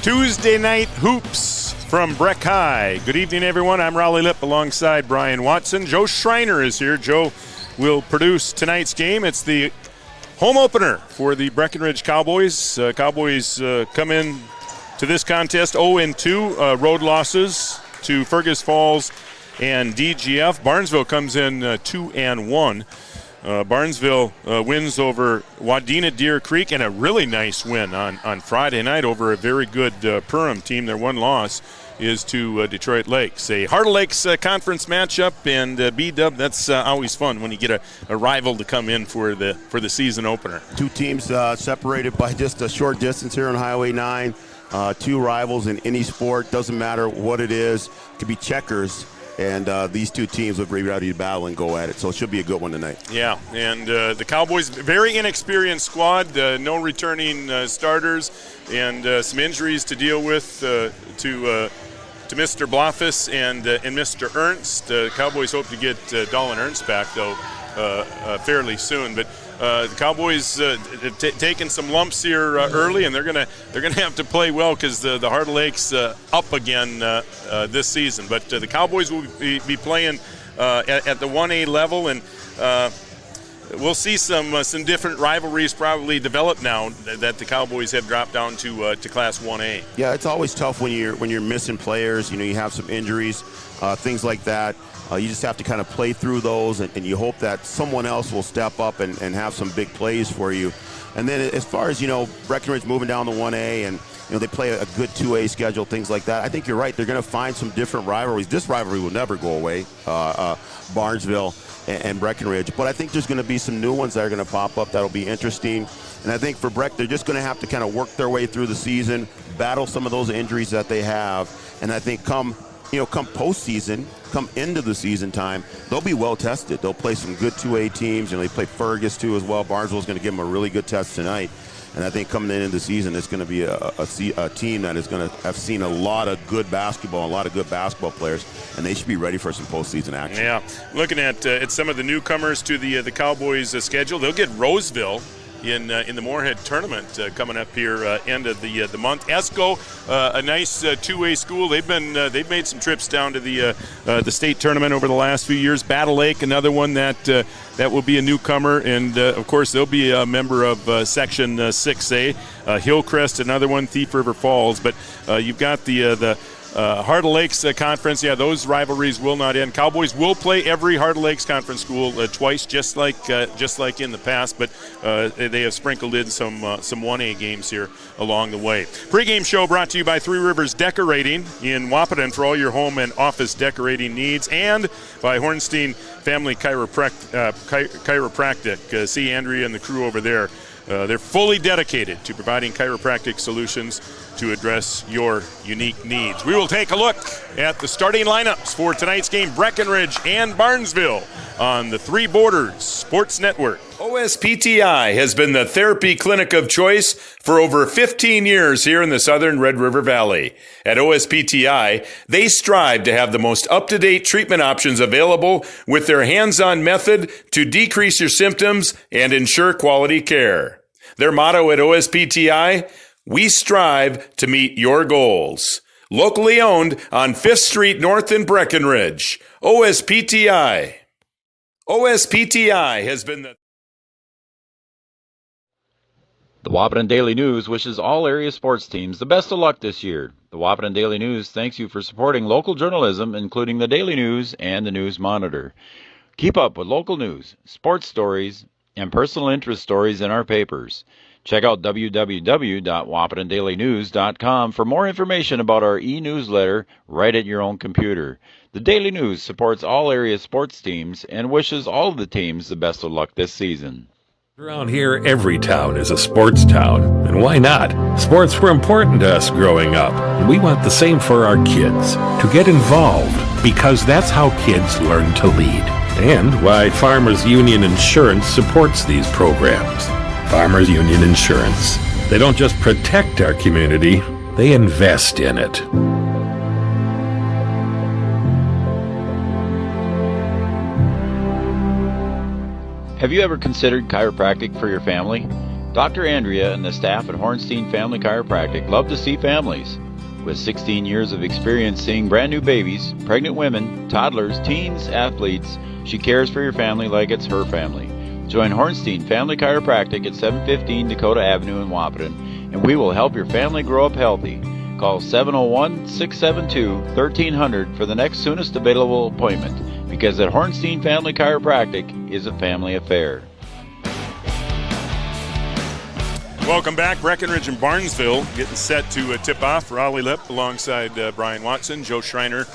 Tuesday night hoops from Breck High. Good evening, everyone. I'm Raleigh Lipp alongside Brian Watson. Joe Schreiner is here. Joe will produce tonight's game. It's the home opener for the Breckenridge Cowboys. Cowboys come in to this contest 0-2, road losses to Fergus Falls and DGF. Barnesville comes in 2-1. Barnesville wins over Wadena Deer Creek, and a really nice win on Friday night over a very good Perham team. Their one loss is to Detroit Lakes. A Heart of Lakes conference matchup, and B-Dub, that's always fun when you get a rival to come in for the season opener. Two teams separated by just a short distance here on Highway 9. Two rivals in any sport, doesn't matter what it is. It could be checkers. And these two teams will be ready to battle and go at it. So it should be a good one tonight. Yeah, and the Cowboys, very inexperienced squad, no returning starters, and some injuries to deal with to Mr. Bloffus and Mr. Ernst. Cowboys hope to get Dolan Ernst back, though, fairly soon. But the Cowboys taking some lumps here early, and they're gonna have to play well because the Heart of Lakes up again this season. But the Cowboys will be playing at the 1A level, and we'll see some different rivalries probably develop now that the Cowboys have dropped down to Class 1A. Yeah, it's always tough when you're missing players. You know, you have some injuries, things like that. You just have to kind of play through those, and you hope that someone else will step up and have some big plays for you. And then as far as, Breckenridge moving down to 1A, and, they play a good 2A schedule, things like that, I think you're right. They're going to find some different rivalries. This rivalry will never go away, Barnesville and Breckenridge. But I think there's going to be some new ones that are going to pop up that'll be interesting. And I think for Breck, they're just going to have to kind of work their way through the season, battle some of those injuries that they have. And I think come postseason, come into the season time, they'll be well tested. They'll play some good 2A teams, and they play Fergus too as well. Barnesville's going to give them a really good test tonight. And I think coming into the season, it's going to be a team that is going to have seen a lot of good basketball, a lot of good basketball players, and they should be ready for some postseason action. Yeah, looking at some of the newcomers to the Cowboys' schedule, they'll get Roseville in the Moorhead tournament coming up here end of the month. ESCO, a nice 2A school. They've made some trips down to the state tournament over the last few years. Battle Lake, another one that will be a newcomer, and of course they'll be a member of Section 6A. Hillcrest, another one. Thief River Falls, but you've got the Heart of Lakes Conference. Yeah, those rivalries will not end. Cowboys will play every Heart of Lakes Conference school twice, just like in the past, but they have sprinkled in some 1A games here along the way. Pre-game show brought to you by Three Rivers Decorating in Wahpeton for all your home and office decorating needs, and by Hornstein Family Chiropractic. See Andrea and the crew over there. They're fully dedicated to providing chiropractic solutions to address your unique needs. We will take a look at the starting lineups for tonight's game, Breckenridge and Barnesville, on the Three Borders Sports Network. OSPTI has been the therapy clinic of choice for over 15 years here in the southern Red River Valley. At OSPTI, they strive to have the most up-to-date treatment options available with their hands-on method to decrease your symptoms and ensure quality care. Their motto at OSPTI: we strive to meet your goals. Locally owned on 5th Street North in Breckenridge. OSPTI. OSPTI has been the... The Wahpeton Daily News wishes all area sports teams the best of luck this year. The Wahpeton Daily News thanks you for supporting local journalism, including the Daily News and the News Monitor. Keep up with local news, sports stories, and personal interest stories in our papers. Check out www.wahpetondailynews.com for more information about our e-newsletter right at your own computer. The Daily News supports all area sports teams and wishes all of the teams the best of luck this season. Around here, every town is a sports town. And why not? Sports were important to us growing up, and we want the same for our kids. To get involved, because that's how kids learn to lead. And why Farmers Union Insurance supports these programs. Farmers Union Insurance. They don't just protect our community, they invest in it. Have you ever considered chiropractic for your family? Dr. Andrea and the staff at Hornstein Family Chiropractic love to see families. With 16 years of experience seeing brand new babies, pregnant women, toddlers, teens, athletes, she cares for your family like it's her family. Join Hornstein Family Chiropractic at 715 Dakota Avenue in Wahpeton, and we will help your family grow up healthy. Call 701-672-1300 for the next soonest available appointment, because at Hornstein Family Chiropractic is a family affair. Welcome back. Breckenridge and Barnesville getting set to tip off. Raleigh Lip alongside Brian Watson, Joe Schreiner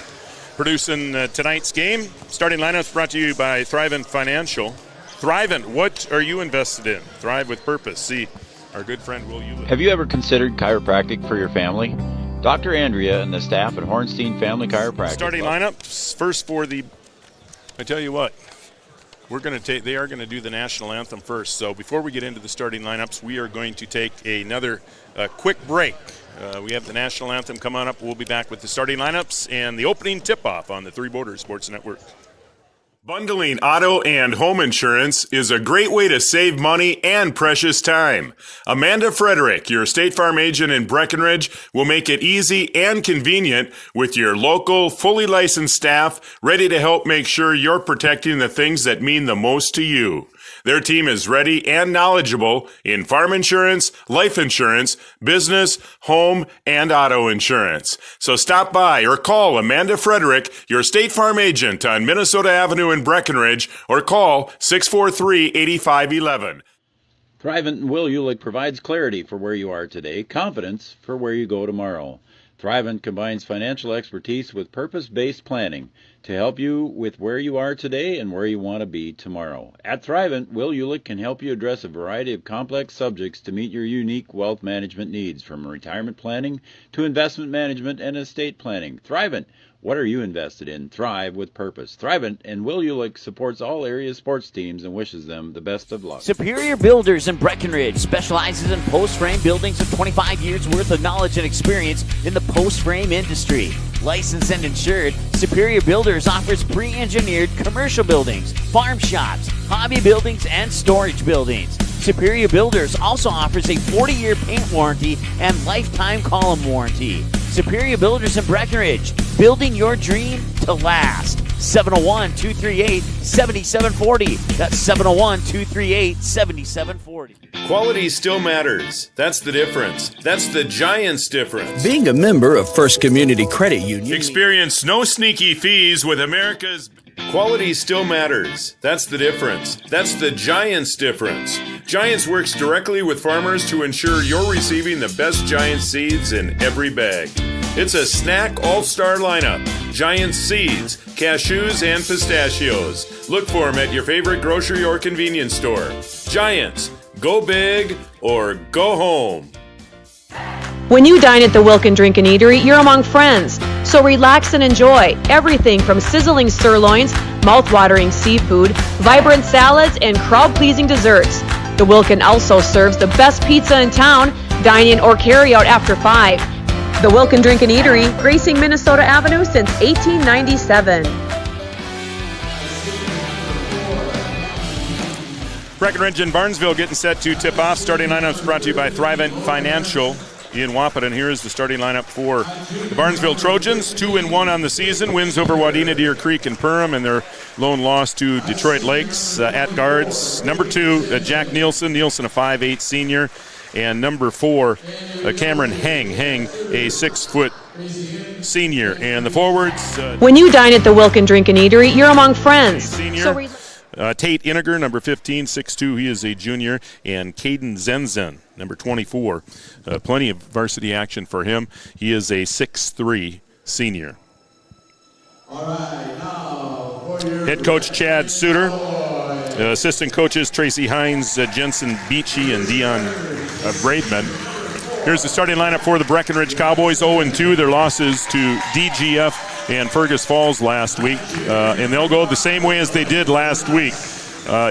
producing tonight's game. Starting lineups brought to you by Thrivent Financial. Thrivent, what are you invested in? Thrive with purpose. See our good friend Will Euler. Have you ever considered chiropractic for your family? Dr. Andrea and the staff at Hornstein Family Chiropractic. Starting lineups first for the. I tell you what. They are going to do the national anthem first. So before we get into the starting lineups, we are going to take another quick break. We have the national anthem coming up. We'll be back with the starting lineups and the opening tip-off on the Three Borders Sports Network. Bundling auto and home insurance is a great way to save money and precious time. Amanda Frederick, your State Farm agent in Breckenridge, will make it easy and convenient with your local, fully licensed staff ready to help make sure you're protecting the things that mean the most to you. Their team is ready and knowledgeable in farm insurance, life insurance, business, home, and auto insurance. So stop by or call Amanda Frederick, your State Farm agent on Minnesota Avenue in Breckenridge, or call 643-8511. Thrivent and Will Eulich provides clarity for where you are today, confidence for where you go tomorrow. Thrivent combines financial expertise with purpose-based planning to help you with where you are today and where you want to be tomorrow. At Thrivent, Will Eulich can help you address a variety of complex subjects to meet your unique wealth management needs, from retirement planning to investment management and estate planning. Thrivent, what are you invested in? Thrive with purpose. Thrivent and Will Eulich supports all area sports teams and wishes them the best of luck. Superior Builders in Breckenridge specializes in post-frame buildings with 25 years worth of knowledge and experience in the post-frame industry. Licensed and insured, Superior Builders offers pre-engineered commercial buildings, farm shops, hobby buildings, and storage buildings. Superior Builders also offers a 40-year paint warranty and lifetime column warranty. Superior Builders in Breckenridge, building your dream to last. 701-238-7740. That's 701-238-7740. Quality still matters. That's the difference. That's the Giants' difference. Being a member of First Community Credit Union. Experience no sneaky fees with America's. Quality still matters. That's the difference. That's the Giants' difference. Giants works directly with farmers to ensure you're receiving the best Giants seeds in every bag. It's a snack all-star lineup. Giants seeds, cashews, and pistachios. Look for them at your favorite grocery or convenience store. Giants, go big or go home. When you dine at the Wilkin Drink and Eatery, you're among friends. So relax and enjoy everything from sizzling sirloins, mouth-watering seafood, vibrant salads, and crowd-pleasing desserts. The Wilkin also serves the best pizza in town. Dine in or carry out after 5. The Wilkin Drink and Eatery, gracing Minnesota Avenue since 1897. Breckenridge and Barnesville getting set to tip off. Starting lineups brought to you by Thrivent Financial in Wahpeton. Here is the starting lineup for the Barnesville Trojans. 2-1 on the season. Wins over Wadena, Deer Creek, and Perham, and their lone loss to Detroit Lakes. At guards, number 2, Jack Nielsen. Nielsen, a 5'8 senior. And number 4, Cameron Heng, a 6-foot senior. And the forwards. When you dine at the Wilkin Drink and Eatery, you're among friends. Senior. Tate Iniger, number 15, 6'2", he is a junior. And Caden Zenzen, number 24. Plenty of varsity action for him. He is a 6'3 senior. All right, now for your head coach Chad Suter. Assistant coaches Tracy Hines, Jensen Beachy, and Dion Braidman. Here's the starting lineup for the Breckenridge Cowboys. 0-2, their losses to DGF and Fergus Falls last week. And they'll go the same way as they did last week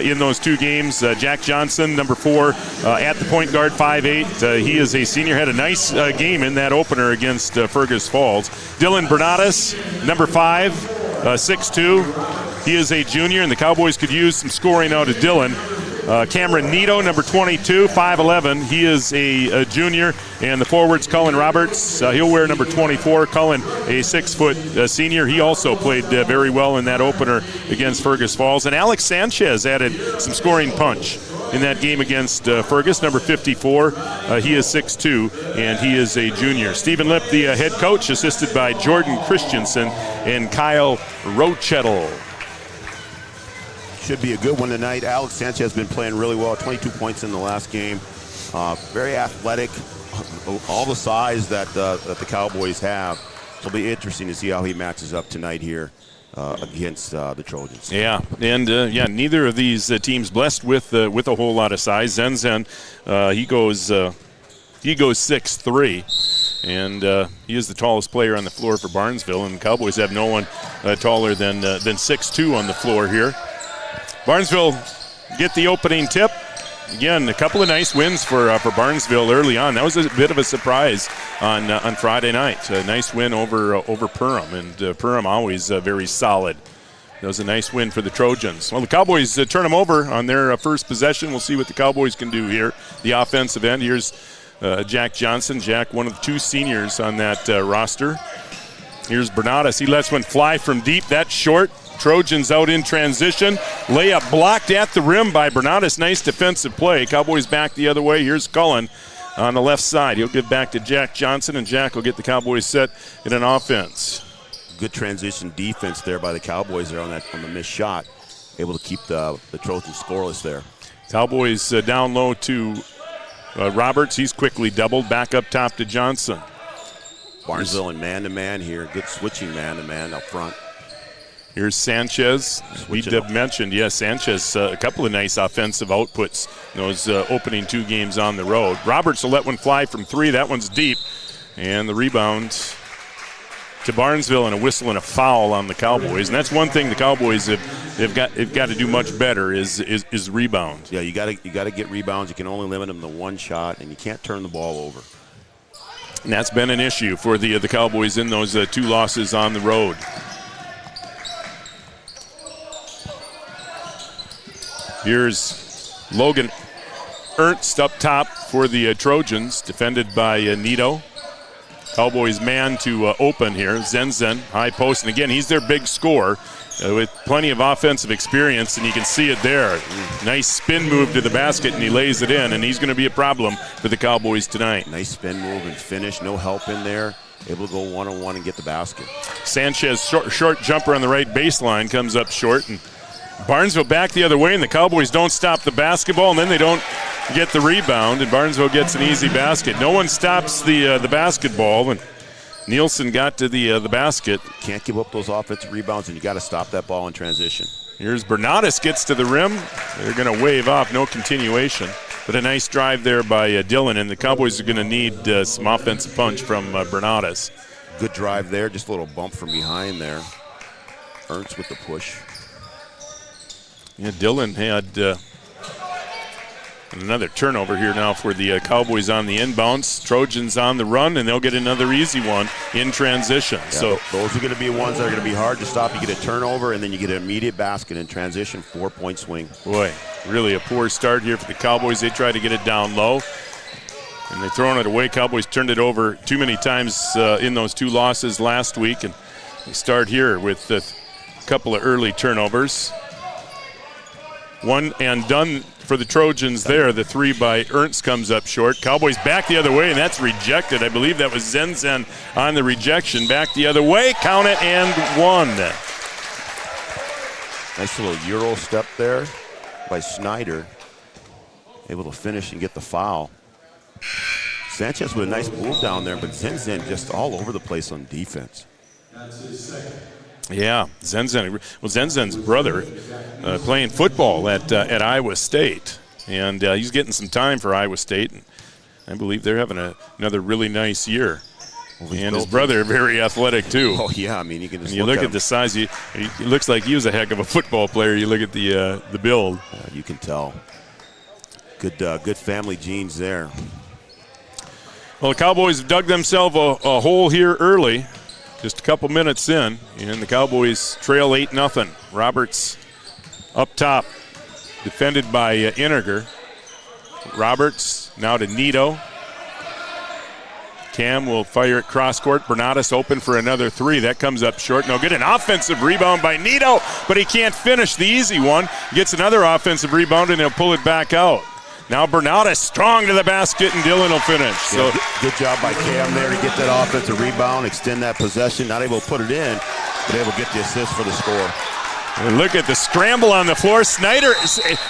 in those two games. Jack Johnson, number 4, at the point guard, 5'8". He is a senior, had a nice game in that opener against Fergus Falls. Dylan Bernatus, number 5, 6'2". He is a junior, and the Cowboys could use some scoring out of Dylan. Cameron Nito, number 22, 5'11". He is a junior. And the forwards, Cullen Roberts, he'll wear number 24. Cullen, a 6-foot senior. He also played very well in that opener against Fergus Falls. And Alex Sanchez added some scoring punch in that game against Fergus, number 54. He is 6'2", and he is a junior. Stephen Lipp, the head coach, assisted by Jordan Christensen and Kyle Rochettle. Should be a good one tonight. Alex Sanchez has been playing really well, 22 points in the last game. Very athletic, all the size that the Cowboys have. It'll be interesting to see how he matches up tonight here against the Trojans. Yeah, and neither of these teams blessed with a whole lot of size. Zen, he goes 6'3", and he is the tallest player on the floor for Barnesville. And the Cowboys have no one taller than 6'2" on the floor here. Barnesville get the opening tip. Again, a couple of nice wins for Barnesville early on. That was a bit of a surprise on Friday night. A nice win over Perham, and Perham always very solid. That was a nice win for the Trojans. Well, the Cowboys turn them over on their first possession. We'll see what the Cowboys can do here. The offensive end. Here's Jack Johnson. Jack, one of the 2 seniors on that roster. Here's Bernadas. He lets one fly from deep. That's short. Trojans out in transition. Layup blocked at the rim by Bernadas. Nice defensive play. Cowboys back the other way. Here's Cullen on the left side. He'll give back to Jack Johnson, and Jack will get the Cowboys set in an offense. Good transition defense there by the Cowboys there on the missed shot. Able to keep the Trojans scoreless there. Cowboys down low to Roberts. He's quickly doubled. Back up top to Johnson. Barnesville in man-to-man here. Good switching man-to-man up front. Here's Sanchez. We mentioned, Sanchez, a couple of nice offensive outputs in those opening 2 games on the road. Roberts will let one fly from 3. That one's deep. And the rebound to Barnesville, and a whistle and a foul on the Cowboys. And that's one thing the Cowboys have got to do much better is rebound. Yeah, you got to get rebounds. You can only limit them to 1 shot, and you can't turn the ball over. And that's been an issue for the Cowboys in those 2 losses on the road. Here's Logan Ernst up top for the Trojans, defended by Nito. Cowboys man to open here. Zen, high post, and again, he's their big scorer with plenty of offensive experience, and you can see it there. Nice spin move to the basket, and he lays it in, and he's going to be a problem for the Cowboys tonight. Nice spin move and finish, no help in there. Able to go one-on-one and get the basket. Sanchez, short jumper on the right baseline, comes up short, and Barnesville back the other way, and the Cowboys don't stop the basketball, and then they don't get the rebound, and Barnesville gets an easy basket. No one stops the basketball, and Nielsen got to the basket. Can't give up those offensive rebounds, and you got to stop that ball in transition. Here's Bernadas, gets to the rim. They're going to wave off, no continuation. But a nice drive there by Dillon, and the Cowboys are going to need some offensive punch from Bernadas. Good drive there, just a little bump from behind there. Ernst with the push. Yeah, Dillon had another turnover here now for the Cowboys on the inbounds. Trojans on the run, and they'll get another easy one in transition. Yeah, so those are going to be ones that are going to be hard to stop. You get a turnover, and then you get an immediate basket in transition, 4-point swing. Boy, really a poor start here for the Cowboys. They try to get it down low, and they've thrown it away. Cowboys turned it over too many times in those 2 losses last week, and they start here with a couple of early turnovers. One and done for the Trojans there. The 3 by Ernst comes up short. Cowboys back the other way, and that's rejected. I believe that was Zen on the rejection. Back the other way, count it, and 1. Nice little Euro step there by Snyder. Able to finish and get the foul. Sanchez with a nice move down there, but Zen just all over the place on defense. That's his second. Yeah, Zen's brother playing football at Iowa State, and he's getting some time for Iowa State, and I believe they're having another really nice year. Well, and his brother very athletic too. Oh yeah, I mean you can just look at the size. He looks like he was a heck of a football player. You look at the build. You can tell. Good family genes there. Well, the Cowboys have dug themselves a hole here early. Just a couple minutes in, and the Cowboys trail 8-0. Roberts up top. defended by Iniger. Roberts now to Nito. Cam will fire at cross court. Bernatus open for another three. That comes up short. No good. An offensive rebound by Nito, but he can't finish the easy one. Gets another offensive rebound, and he'll pull it back out. Now Bernatus strong to the basket, and Dillon will finish. So good job by Cam there to get that offensive rebound, extend that possession. Not able to put it in, but able to get the assist for the score. And look at the scramble on the floor. Snyder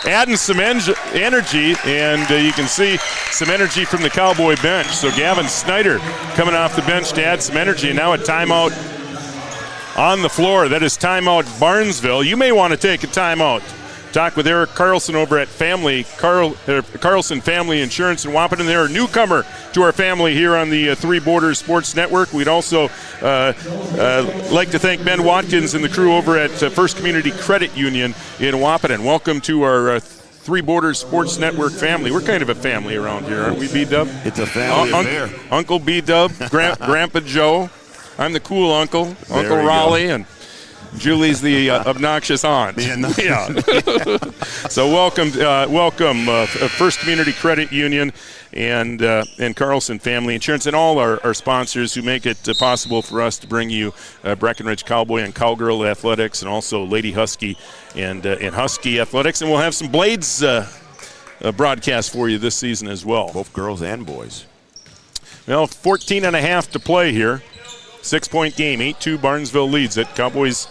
adding some energy, and you can see some energy from the Cowboy bench. So Gavin Snyder coming off the bench to add some energy, and now a timeout on the floor. That is timeout Barnesville. You may want to take a timeout. Talk with Eric Carlson over at Carlson Family Insurance in Wahpeton. They're a newcomer to our family here on the Three Borders Sports Network. We'd also like to thank Ben Watkins and the crew over at First Community Credit Union in Wahpeton. Welcome to our Three Borders Sports Network family. We're kind of a family around here, aren't we, B-Dub? It's a family affair. Uncle B-Dub, Grandpa Joe. I'm the cool uncle, Uncle Raleigh, and Julie's the obnoxious aunt. Yeah. So welcome, First Community Credit Union and Carlson Family Insurance, and all our sponsors who make it possible for us to bring you Breckenridge Cowboy and Cowgirl Athletics, and also Lady Husky and Husky Athletics. And we'll have some Blades broadcast for you this season as well. Both girls and boys. Well, 14 and a half to play here. 6-point game, 8-2 Barnesville leads it. Cowboys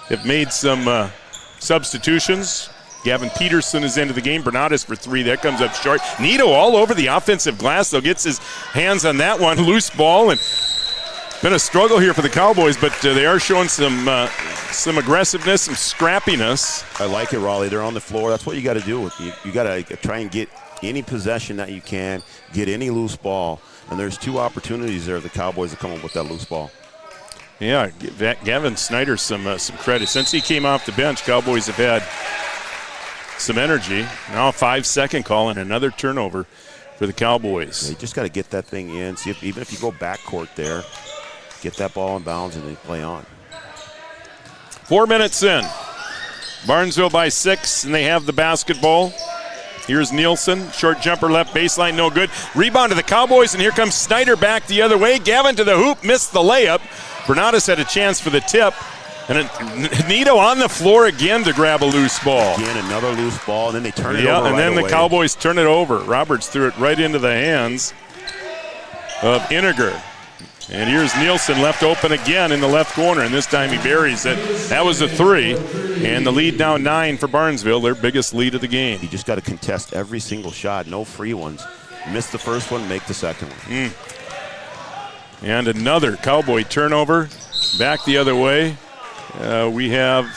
have made some substitutions. Gavin Peterson is into the game. Bernatus for three. That comes up short. Nito all over the offensive glass, though, gets his hands on that one. Loose ball, and been a struggle here for the Cowboys, but they are showing some aggressiveness, some scrappiness. I like it, Raleigh. They're on the floor. That's what you got to do. You got to try and get any possession that you can, get any loose ball. And there's two opportunities there. The Cowboys have come up with that loose ball. Yeah, Gavin Snyder some credit. Since he came off the bench, Cowboys have had some energy. Now a 5-second call and another turnover for the Cowboys. Yeah, you just got to get that thing in. See even if you go backcourt there, get that ball in bounds and then play on. 4 minutes in. Barnesville by 6, and they have the basketball. Here's Nielsen, short jumper left baseline, no good. Rebound to the Cowboys, and here comes Snyder back the other way. Gavin to the hoop, missed the layup. Bernatus had a chance for the tip. And Nito on the floor again to grab a loose ball. Again, another loose ball, and then they turn it over Yeah, and then right the Cowboys turn it over. Roberts threw it right into the hands of Iniger. And here's Nielsen left open again in the left corner, and this time he buries it. That was a three, and the lead now 9 for Barnesville, their biggest lead of the game. You just got to contest every single shot, no free ones. Miss the first one, make the second one. And another Cowboy turnover, back the other way. We have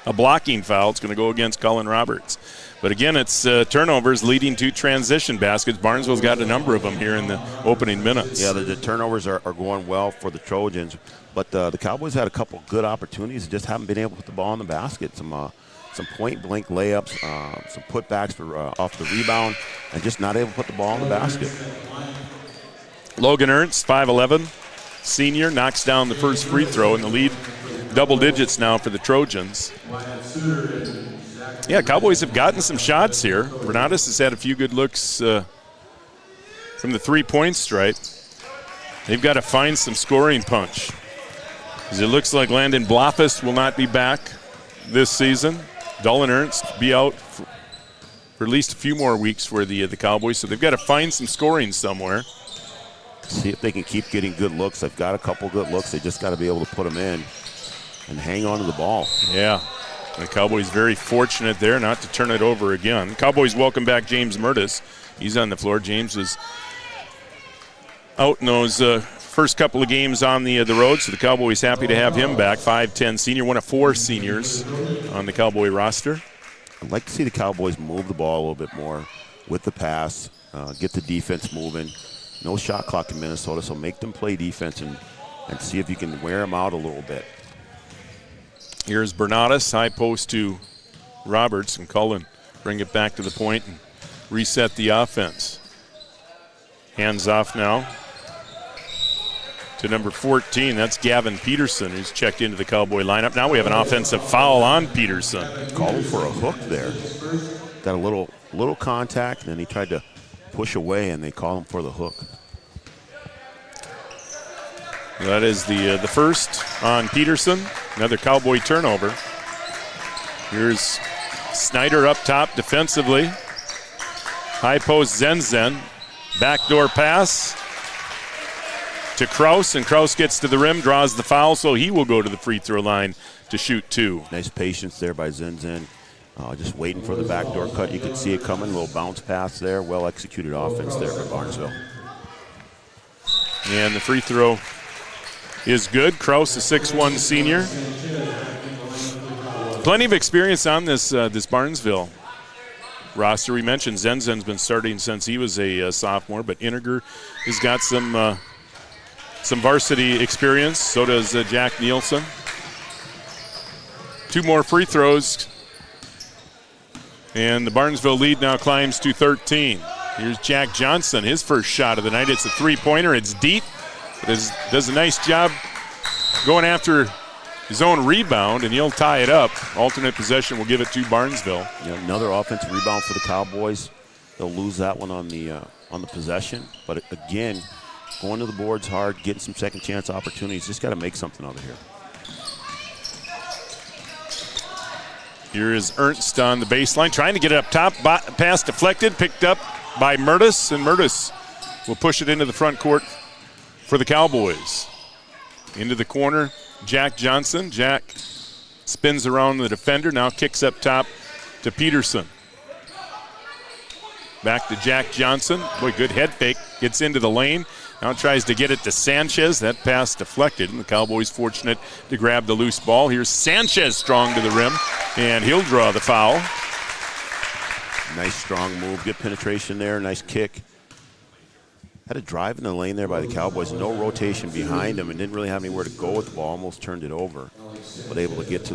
a blocking foul. It's going to go against Colin Roberts. But again, it's turnovers leading to transition baskets. Barnesville's got a number of them here in the opening minutes. Yeah, the turnovers are going well for the Trojans. But the Cowboys had a couple good opportunities, just haven't been able to put the ball in the basket. Some point-blank layups, some putbacks for off the rebound, and just not able to put the ball in the basket. Logan Ernst, 5'11", senior, knocks down the first free throw, and the lead double digits now for the Trojans. Yeah, Cowboys have gotten some shots here. Bernatus has had a few good looks from the three-point stripe. They've got to find some scoring punch, because it looks like Landon Blofeld will not be back this season. Dolan Ernst be out for at least a few more weeks for the Cowboys, so they've got to find some scoring somewhere. See if they can keep getting good looks. They've got a couple good looks. They just got to be able to put them in and hang on to the ball. Yeah. The Cowboys very fortunate there not to turn it over again. Cowboys welcome back James Murtis. He's on the floor. James was out in those first couple of games on the road, so the Cowboys happy to have him back. 5'10" senior, one of 4 seniors on the Cowboy roster. I'd like to see the Cowboys move the ball a little bit more with the pass, get the defense moving. No shot clock in Minnesota, so make them play defense and see if you can wear them out a little bit. Here's Bernatus, high post to Roberts, and Cullen bring it back to the point and reset the offense. Hands off now to number 14. That's Gavin Peterson, who's checked into the Cowboy lineup. Now we have an offensive foul on Peterson. Called him for a hook there. Got a little contact, and then he tried to push away, and they call him for the hook. That is the first on Peterson. Another Cowboy turnover. Here's Snyder up top defensively. High post Zenzen. Backdoor pass to Kraus, and Kraus gets to the rim, draws the foul, so he will go to the free throw line to shoot 2. Nice patience there by Zenzen. Just waiting for the backdoor cut. You could see it coming. A little bounce pass there. Well executed offense there by Barnesville. And the free throw is good. Kraus, a 6'1 senior. Plenty of experience on this Barnesville roster. We mentioned Zenzen's been starting since he was a sophomore, but Iniger has got some varsity experience. So does Jack Nielsen. 2 more free throws, and the Barnesville lead now climbs to 13. Here's Jack Johnson, his first shot of the night. It's a 3-pointer. It's deep. It does a nice job going after his own rebound, and he'll tie it up. Alternate possession will give it to Barnesville. Another offensive rebound for the Cowboys. They'll lose that one on the possession. But again, going to the boards hard, getting some second chance opportunities. Just got to make something of it here. Here is Ernst on the baseline, trying to get it up top. Pass deflected, picked up by Mertis, and Mertis will push it into the front court for the Cowboys. Into the corner, Jack Johnson. Jack spins around the defender, now kicks up top to Peterson. Back to Jack Johnson. Boy, good head fake. Gets into the lane. Now tries to get it to Sanchez. That pass deflected, and the Cowboys fortunate to grab the loose ball. Here's Sanchez strong to the rim, and he'll draw the foul. Nice strong move. Good penetration there. Nice kick. Had a drive in the lane there by the Cowboys. No rotation behind him, and didn't really have anywhere to go with the ball. Almost turned it over, but able to get to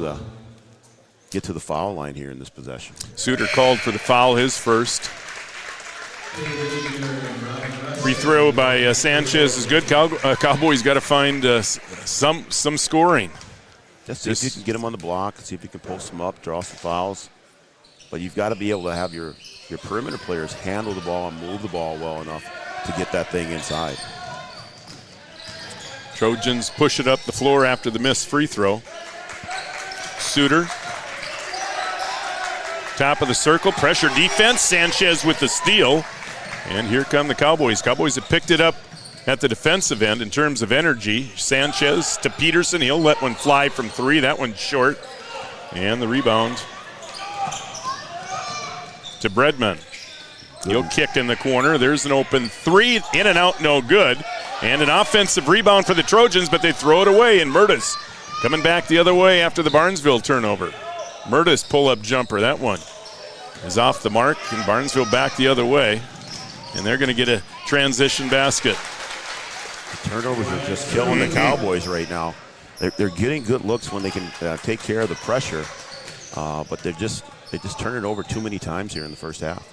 the foul line here in this possession. Suter called for the foul, his first. Free throw by Sanchez is good. Cowboys got to find some scoring. Just see if you can get him on the block, see if you can post him up, draw some fouls. But you've got to be able to have your perimeter players handle the ball and move the ball well enough to get that thing inside. Trojans push it up the floor after the missed free throw. Suter. Top of the circle, pressure defense. Sanchez with the steal. And here come the Cowboys. Cowboys have picked it up at the defensive end in terms of energy. Sanchez to Peterson. He'll let one fly from 3. That one's short. And the rebound to Bredman. He'll kick in the corner. There's an open 3. In and out, no good. And an offensive rebound for the Trojans, but they throw it away. And Mertis coming back the other way after the Barnesville turnover. Mertis pull-up jumper. That one is off the mark, and Barnesville back the other way. And they're going to get a transition basket. The turnovers are just killing the Cowboys right now. They're getting good looks when they can take care of the pressure, but they just turn it over too many times here in the first half.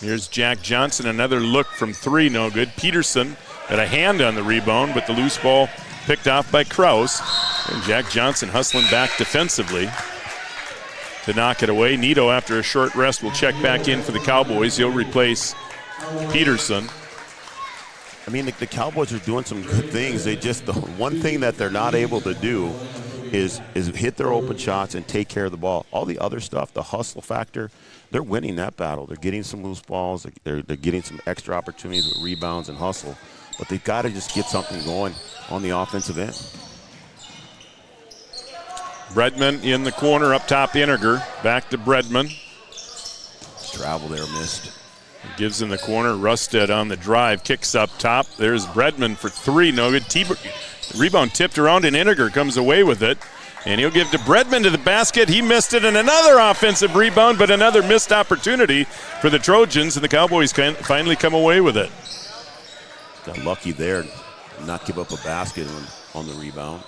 Here's Jack Johnson, another look from 3, no good. Peterson got a hand on the rebound, but the loose ball picked off by Kraus. And Jack Johnson hustling back defensively to knock it away. Nito, after a short rest, will check back in for the Cowboys. He'll replace Peterson. I mean, the Cowboys are doing some good things. The one thing that they're not able to do is hit their open shots and take care of the ball. All the other stuff, the hustle factor, they're winning that battle. They're getting some loose balls. They're getting some extra opportunities with rebounds and hustle. But they've got to just get something going on the offensive end. Bredman in the corner, up top Iniger. Back to Bredman. Travel there missed. Gives in the corner. Rusted on the drive. Kicks up top. There's Bredman for 3. No good. Rebound tipped around, and Iniger comes away with it. And he'll give to Bredman to the basket. He missed it, and another offensive rebound, but another missed opportunity for the Trojans, and the Cowboys can finally come away with it. Got lucky there, not give up a basket on the rebound.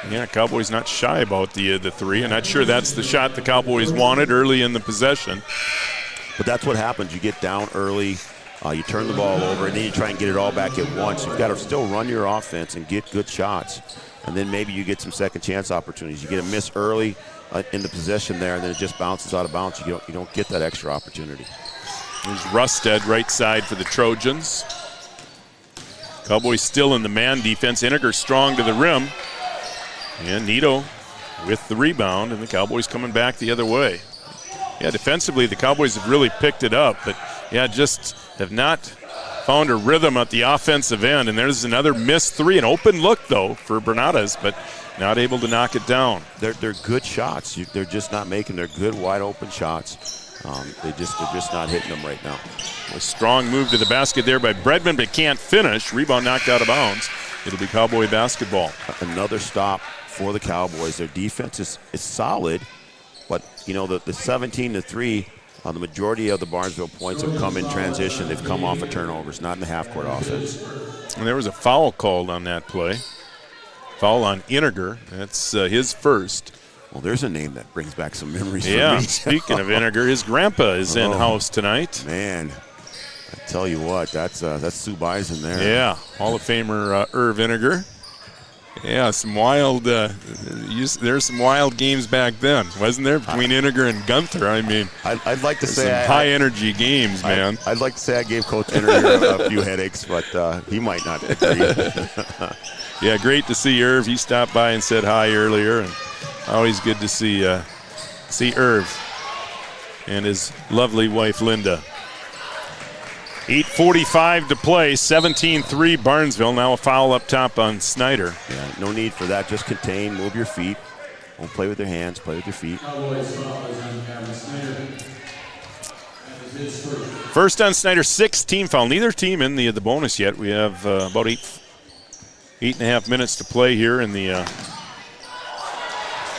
Yeah, Cowboys not shy about the 3. I'm not sure that's the shot the Cowboys wanted early in the possession. But that's what happens. You get down early, You turn the ball over, and then you try and get it all back at once. You've got to still run your offense and get good shots, and then maybe you get some second chance opportunities. You get a miss early in the possession there, and then it just bounces out of bounds. You don't get that extra opportunity. There's Rusted, right side for the Trojans. Cowboys still in the man defense. Iniger strong to the rim. And Nito with the rebound, and the Cowboys coming back the other way. Yeah, defensively, the Cowboys have really picked it up, but yeah, just have not found a rhythm at the offensive end. And there's another missed three, an open look, though, for Bernardes, but not able to knock it down. They're good shots. They're just not making their good, wide-open shots. They're just not hitting them right now. A strong move to the basket there by Bredman, but can't finish. Rebound knocked out of bounds. It'll be Cowboy basketball. Another stop for the Cowboys. Their defense is solid, but, the 17-3, the majority of the Barnesville points have come in transition. They've come off of turnovers, not in the half-court offense. And there was a foul called on that play. Foul on Iniger. That's his first. Well, there's a name that brings back some memories for me. Yeah, speaking of Iniger, his grandpa is in house tonight. Man, I tell you what, that's Sue Bison there. Yeah, Hall of Famer Irv Iniger. Yeah, some wild. There's some wild games back then, wasn't there, between Iniger and Gunther? I mean, I'd like to say some high-energy games, man. I'd like to say I gave Coach Iniger a few headaches, but he might not agree. Yeah, great to see Irv. He stopped by and said hi earlier, and always good to see Irv and his lovely wife Linda. 8:45 to play, 17-3 Barnesville. Now a foul up top on Snyder. Yeah, no need for that. Just contain, move your feet. Don't play with your hands, play with your feet. First on Snyder, 6th team foul. Neither team in the bonus yet. We have about 8.5 minutes to play here in the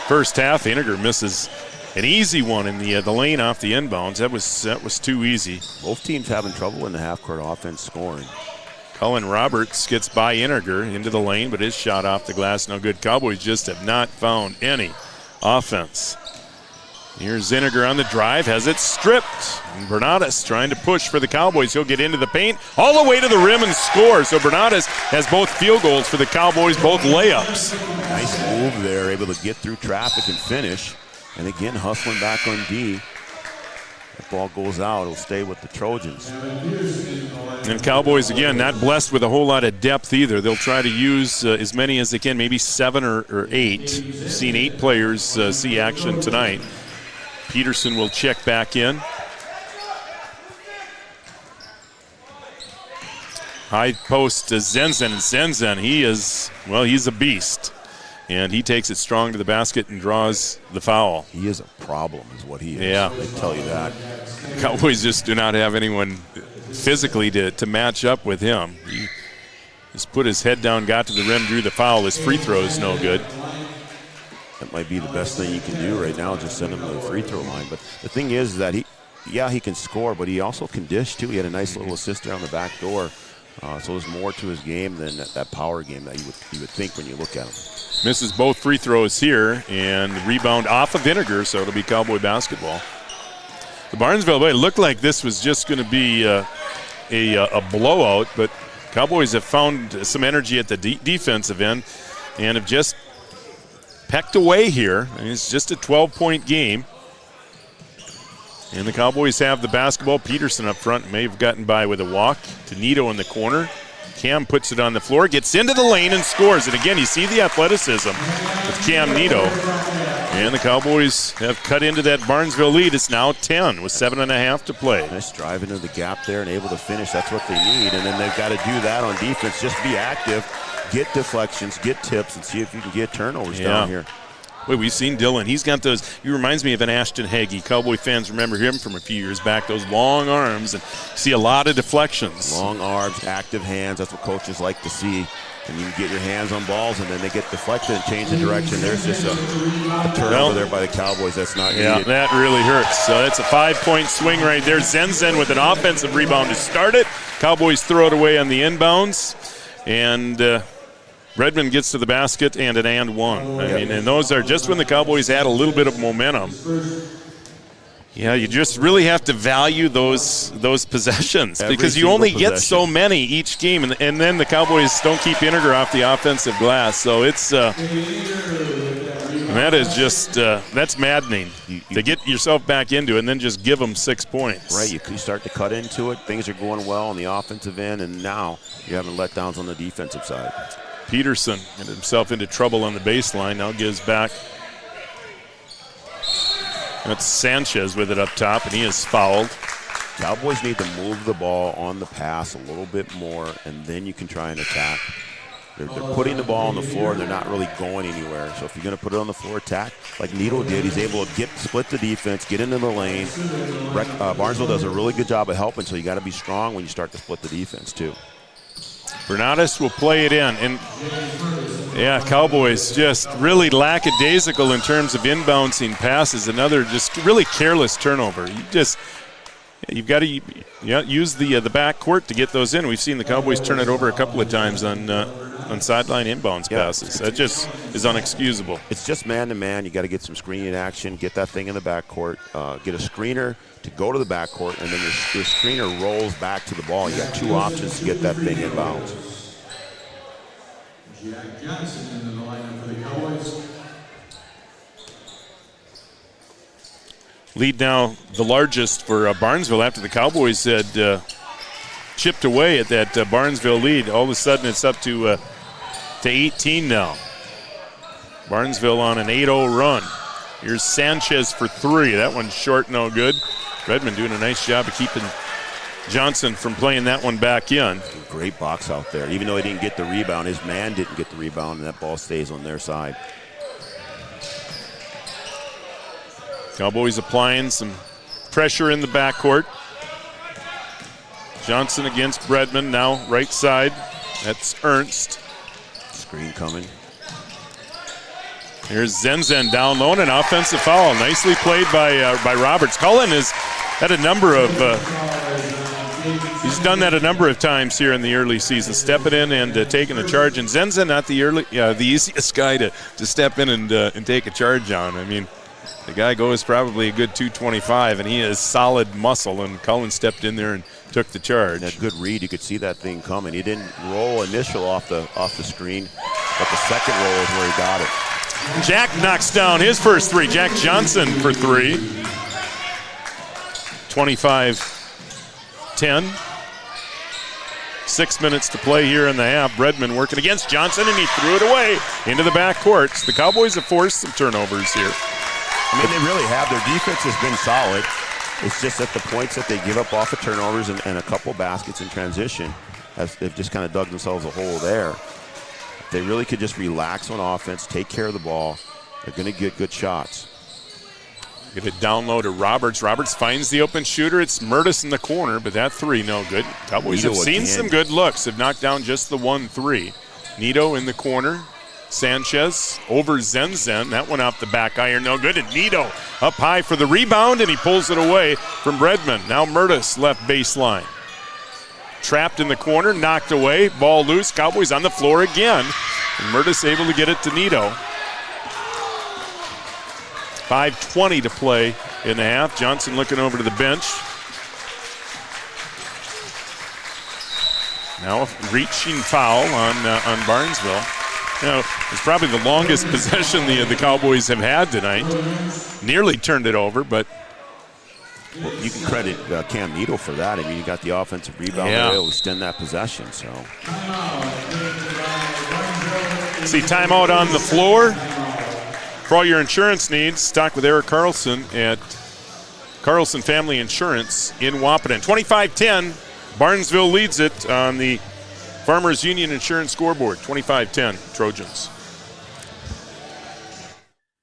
first half. Iniger misses an easy one in the lane off the inbounds. That was too easy. Both teams having trouble in the half-court offense scoring. Cullen Roberts gets by Iniger into the lane, but his shot off the glass no good. Cowboys just have not found any offense. Here's Iniger on the drive, has it stripped. And Bernardes trying to push for the Cowboys. He'll get into the paint, all the way to the rim and score. So Bernardes has both field goals for the Cowboys, both layups. Nice move there, able to get through traffic and finish. And again, hustling back on D. The ball goes out. It'll stay with the Trojans. And Cowboys, again, not blessed with a whole lot of depth either. They'll try to use as many as they can, maybe 7 or 8. We've seen 8 players see action tonight. Peterson will check back in. High post to Zenzen. Zenzen, he's a beast. And he takes it strong to the basket and draws the foul. He is a problem is what he is. Yeah. I tell you that. The Cowboys just do not have anyone physically to match up with him. He just put his head down, got to the rim, drew the foul. His free throw is no good. That might be the best thing you can do right now, just send him to the free throw line. But the thing is that he can score, but he also can dish too. He had a nice little assist there on the back door. So there's more to his game than that power game that you would think when you look at him. Misses both free throws here, and the rebound off of Iniger, so it'll be Cowboy basketball. The Barnesville way looked like this was just going to be a blowout, but Cowboys have found some energy at the defensive end and have just pecked away here. I mean, it's just a 12-point game. And the Cowboys have the basketball. Peterson up front may have gotten by with a walk to Nito in the corner. Cam puts it on the floor, gets into the lane and scores. And again, you see the athleticism with Cam Nito. And the Cowboys have cut into that Barnesville lead. It's now 10 with 7.5 to play. Nice drive into the gap there and able to finish. That's what they need. And then they've got to do that on defense. Just be active, get deflections, get tips, and see if you can get turnovers down here. Wait, we've seen Dylan. He's got those. He reminds me of an Ashton Hagee. Cowboy fans remember him from a few years back. Those long arms, and see a lot of deflections. Long arms, active hands. That's what coaches like to see. And you can get your hands on balls, and then they get deflected and change the direction. There's just a turnover there by the Cowboys. That's not needed. Yeah, that really hurts. So that's a 5-point swing right there. Zenzen with an offensive rebound to start it. Cowboys throw it away on the inbounds, and Redmond gets to the basket and an and one. I mean, and those are just when the Cowboys had a little bit of momentum. Yeah, you just really have to value those possessions because you only get so many each game, and then the Cowboys don't keep Inniger off the offensive glass. So it's that is just that's maddening to get yourself back into it and then just give them 6 points. Right, you start to cut into it. Things are going well on the offensive end, and now you're having letdowns on the defensive side. Peterson got himself into trouble on the baseline. Now gives back. That's Sanchez with it up top, and he is fouled. Cowboys need to move the ball on the pass a little bit more, and then you can try and attack. They're putting the ball on the floor, and they're not really going anywhere. So if you're going to put it on the floor, attack like Nito did. He's able to split the defense, get into the lane. Barnesville does a really good job of helping, so you got to be strong when you start to split the defense too. Bernatus will play it in, and yeah, Cowboys just really lackadaisical in terms of inbouncing passes. Another just really careless turnover. You've got to use the back court to get those in. We've seen the Cowboys turn it over a couple of times on sideline inbounds passes. That just is unexcusable. It's just man-to-man. You got to get some screening action, get that thing in the back court, get a screener to go to the back court, and then your screener rolls back to the ball. You got two options to get that thing inbounds. Jack Johnson in the lineup for the Cowboys. Lead now the largest for Barnesville after the Cowboys had chipped away at that Barnesville lead. All of a sudden it's up to 18 now. Barnesville on an 8-0 run. Here's Sanchez for three. That one's short, no good. Redmond doing a nice job of keeping Johnson from playing that one back in. Great box out there. Even though he didn't get the rebound, his man didn't get the rebound, and that ball stays on their side. Cowboys applying some pressure in the backcourt. Johnson against Bredman, now right side. That's Ernst. Screen coming. Here's Zenzen down low, and an offensive foul. Nicely played by Roberts. Cullen has had a number of he's done that a number of times here in the early season, stepping in and taking a charge. And Zenzen not the easiest guy to step in and take a charge on. I mean, the guy goes probably a good 225, and he is solid muscle. And Cullen stepped in there and took the charge. That good read. You could see that thing coming. He didn't roll initial off the screen, but the second roll is where he got it. Jack knocks down his first three. Jack Johnson for three. 25-10. 6 minutes to play here in the half. Bredman working against Johnson, and he threw it away into the back courts. The Cowboys have forced some turnovers here. I mean, they really have. Their defense has been solid. It's just at the points that they give up off of turnovers and a couple baskets in transition, they've just kind of dug themselves a hole there. They really could just relax on offense, take care of the ball. They're going to get good shots. Get it down low to Roberts. Roberts finds the open shooter. It's Murtis in the corner, but that three no good. Cowboys have seen some good looks. Have knocked down just the 1-3. Nito in the corner. Sanchez over Zenzen. That one off the back iron, no good. And Nito up high for the rebound, and he pulls it away from Bredman. Now Murtis left baseline. Trapped in the corner, knocked away, ball loose. Cowboys on the floor again. And Murtis able to get it to Nito. 5:20 to play in the half. Johnson looking over to the bench. Now a reaching foul on Barnesville. You know, it's probably the longest possession the Cowboys have had tonight. Nearly turned it over, but well, you can credit Cam Nito for that. I mean, you got the offensive rebound to able to extend that possession. So, see timeout on the floor. For all your insurance needs, talk with Eric Carlson at Carlson Family Insurance in Wahpeton. 25-10, Barnesville leads it on the Farmers Union Insurance scoreboard. 25-10, Trojans.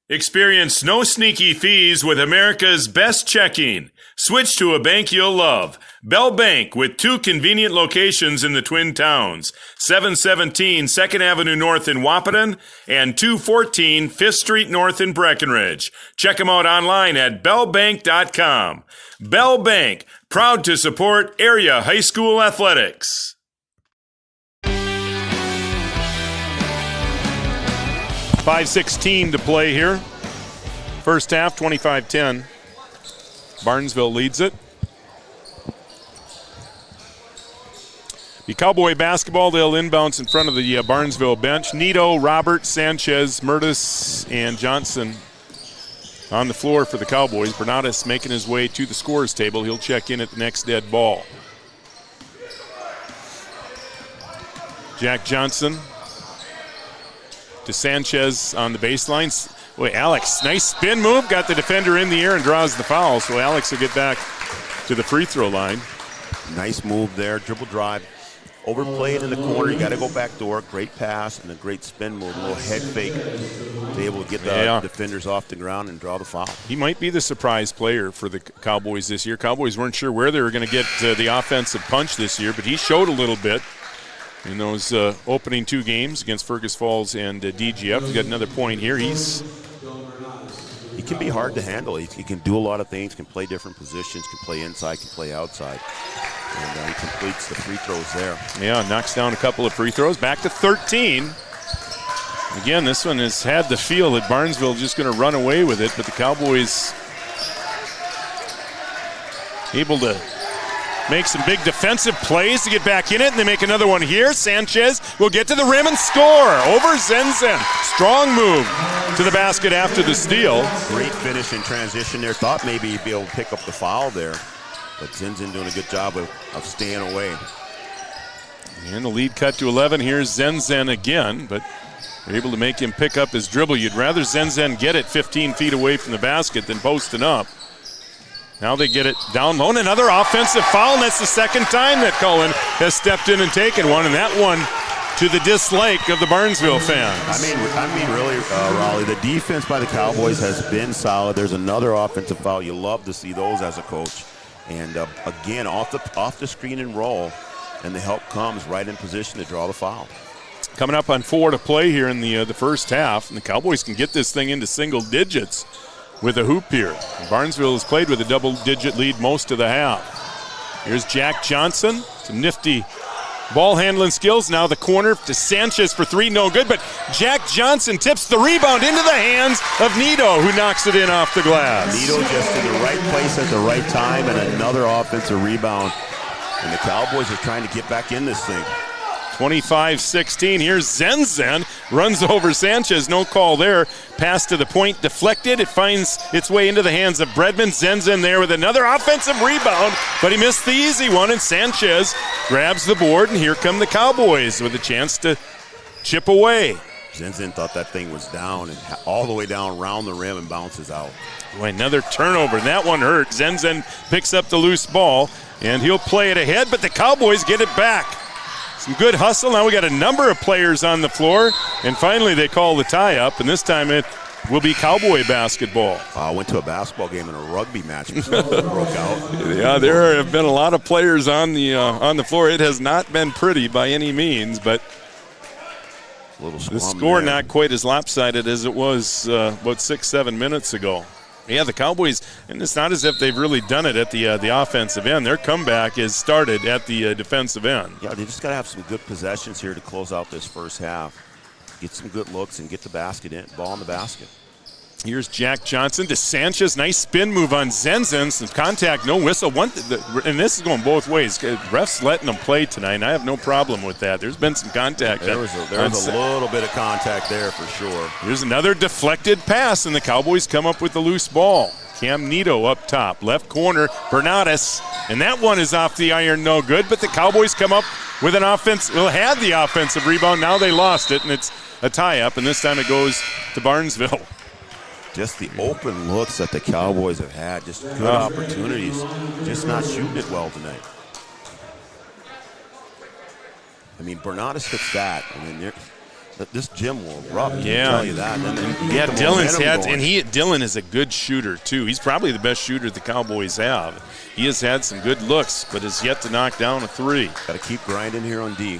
Experience no sneaky fees with America's best checking. Switch to a bank you'll love. Bell Bank, with 2 convenient locations in the Twin Towns. 717 2nd Avenue North in Wahpeton and 214 5th Street North in Breckenridge. Check them out online at bellbank.com. Bell Bank, proud to support area high school athletics. 5:16 to play here. First half, 25-10. Barnesville leads it. The Cowboy basketball, they'll inbounce in front of the Barnesville bench. Nito, Robert, Sanchez, Murtis, and Johnson on the floor for the Cowboys. Bernatis making his way to the scorer's table. He'll check in at the next dead ball. Jack Johnson to Sanchez on the baseline. Boy, Alex, nice spin move. Got the defender in the air and draws the foul. So Alex will get back to the free throw line. Nice move there, dribble drive. Overplay it in the corner. You got to go back door. Great pass and a great spin move. A little head fake to be able to get the defenders off the ground and draw the foul. He might be the surprise player for the Cowboys this year. Cowboys weren't sure where they were going to get the offensive punch this year, but he showed a little bit in those opening 2 games against Fergus Falls and DGF. He's got another point here. He can be hard to handle. He can do a lot of things, can play different positions, can play inside, can play outside. And he completes the free throws there. Yeah, knocks down a couple of free throws. Back to 13. Again, this one has had the feel that Barnesville is just going to run away with it, but the Cowboys able to make some big defensive plays to get back in it, and they make another one here. Sanchez will get to the rim and score over Zenzen. Strong move to the basket after the steal. Great finish in transition there. Thought maybe he'd be able to pick up the foul there, but Zenzen doing a good job of staying away. And the lead cut to 11. Here's Zenzen again, but they're able to make him pick up his dribble. You'd rather Zenzen get it 15 feet away from the basket than posting up. Now they get it down low, and another offensive foul, and that's the second time that Cullen has stepped in and taken one, and that one to the dislike of the Barnesville fans. I mean, really, Raleigh, the defense by the Cowboys has been solid. There's another offensive foul. You love to see those as a coach. And again, off the screen and roll, and the help comes right in position to draw the foul. Coming up on 4 to play here in the first half, and the Cowboys can get this thing into single digits with a hoop here. Barnesville has played with a double-digit lead most of the half. Here's Jack Johnson, some nifty ball handling skills. Now the corner to Sanchez for 3, no good, but Jack Johnson tips the rebound into the hands of Nito, who knocks it in off the glass. Nito just in the right place at the right time, and another offensive rebound. And the Cowboys are trying to get back in this thing. 25-16. Here's Zenzen. Runs over Sanchez. No call there. Pass to the point. Deflected. It finds its way into the hands of Bredman. Zenzen there with another offensive rebound, but he missed the easy one, and Sanchez grabs the board, and here come the Cowboys with a chance to chip away. Zenzen thought that thing was down and all the way down around the rim and bounces out. Boy, another turnover, and that one hurt. Zenzen picks up the loose ball, and he'll play it ahead, but the Cowboys get it back. Some good hustle. Now we got a number of players on the floor, and finally they call the tie-up, and this time it will be Cowboy basketball. I went to a basketball game and a rugby match broke out. Yeah, there have been a lot of players on the floor. It has not been pretty by any means, but the score there. Not quite as lopsided as it was about 6-7 minutes ago. Yeah, the Cowboys, and it's not as if they've really done it at the offensive end. Their comeback is started at the defensive end. Yeah, they just got to have some good possessions here to close out this first half. Get some good looks and get the ball in the basket. Here's Jack Johnson to Sanchez. Nice spin move on Zenzen. Some contact, no whistle. And this is going both ways. Refs letting them play tonight, and I have no problem with that. There's been some contact. There was a little bit of contact there for sure. Here's another deflected pass, and the Cowboys come up with the loose ball. Cam Nito up top, left corner, Bernatis, and that one is off the iron, no good, but the Cowboys come up with an had the offensive rebound. Now they lost it, and it's a tie-up, and this time it goes to Barnesville. Just the open looks that the Cowboys have had, just good opportunities, just not shooting it well tonight. I mean, Bernatis hits that. I mean, this gym will erupt. I can tell you that. Dylan is a good shooter too. He's probably the best shooter the Cowboys have. He has had some good looks, but has yet to knock down a 3. Got to keep grinding here on D.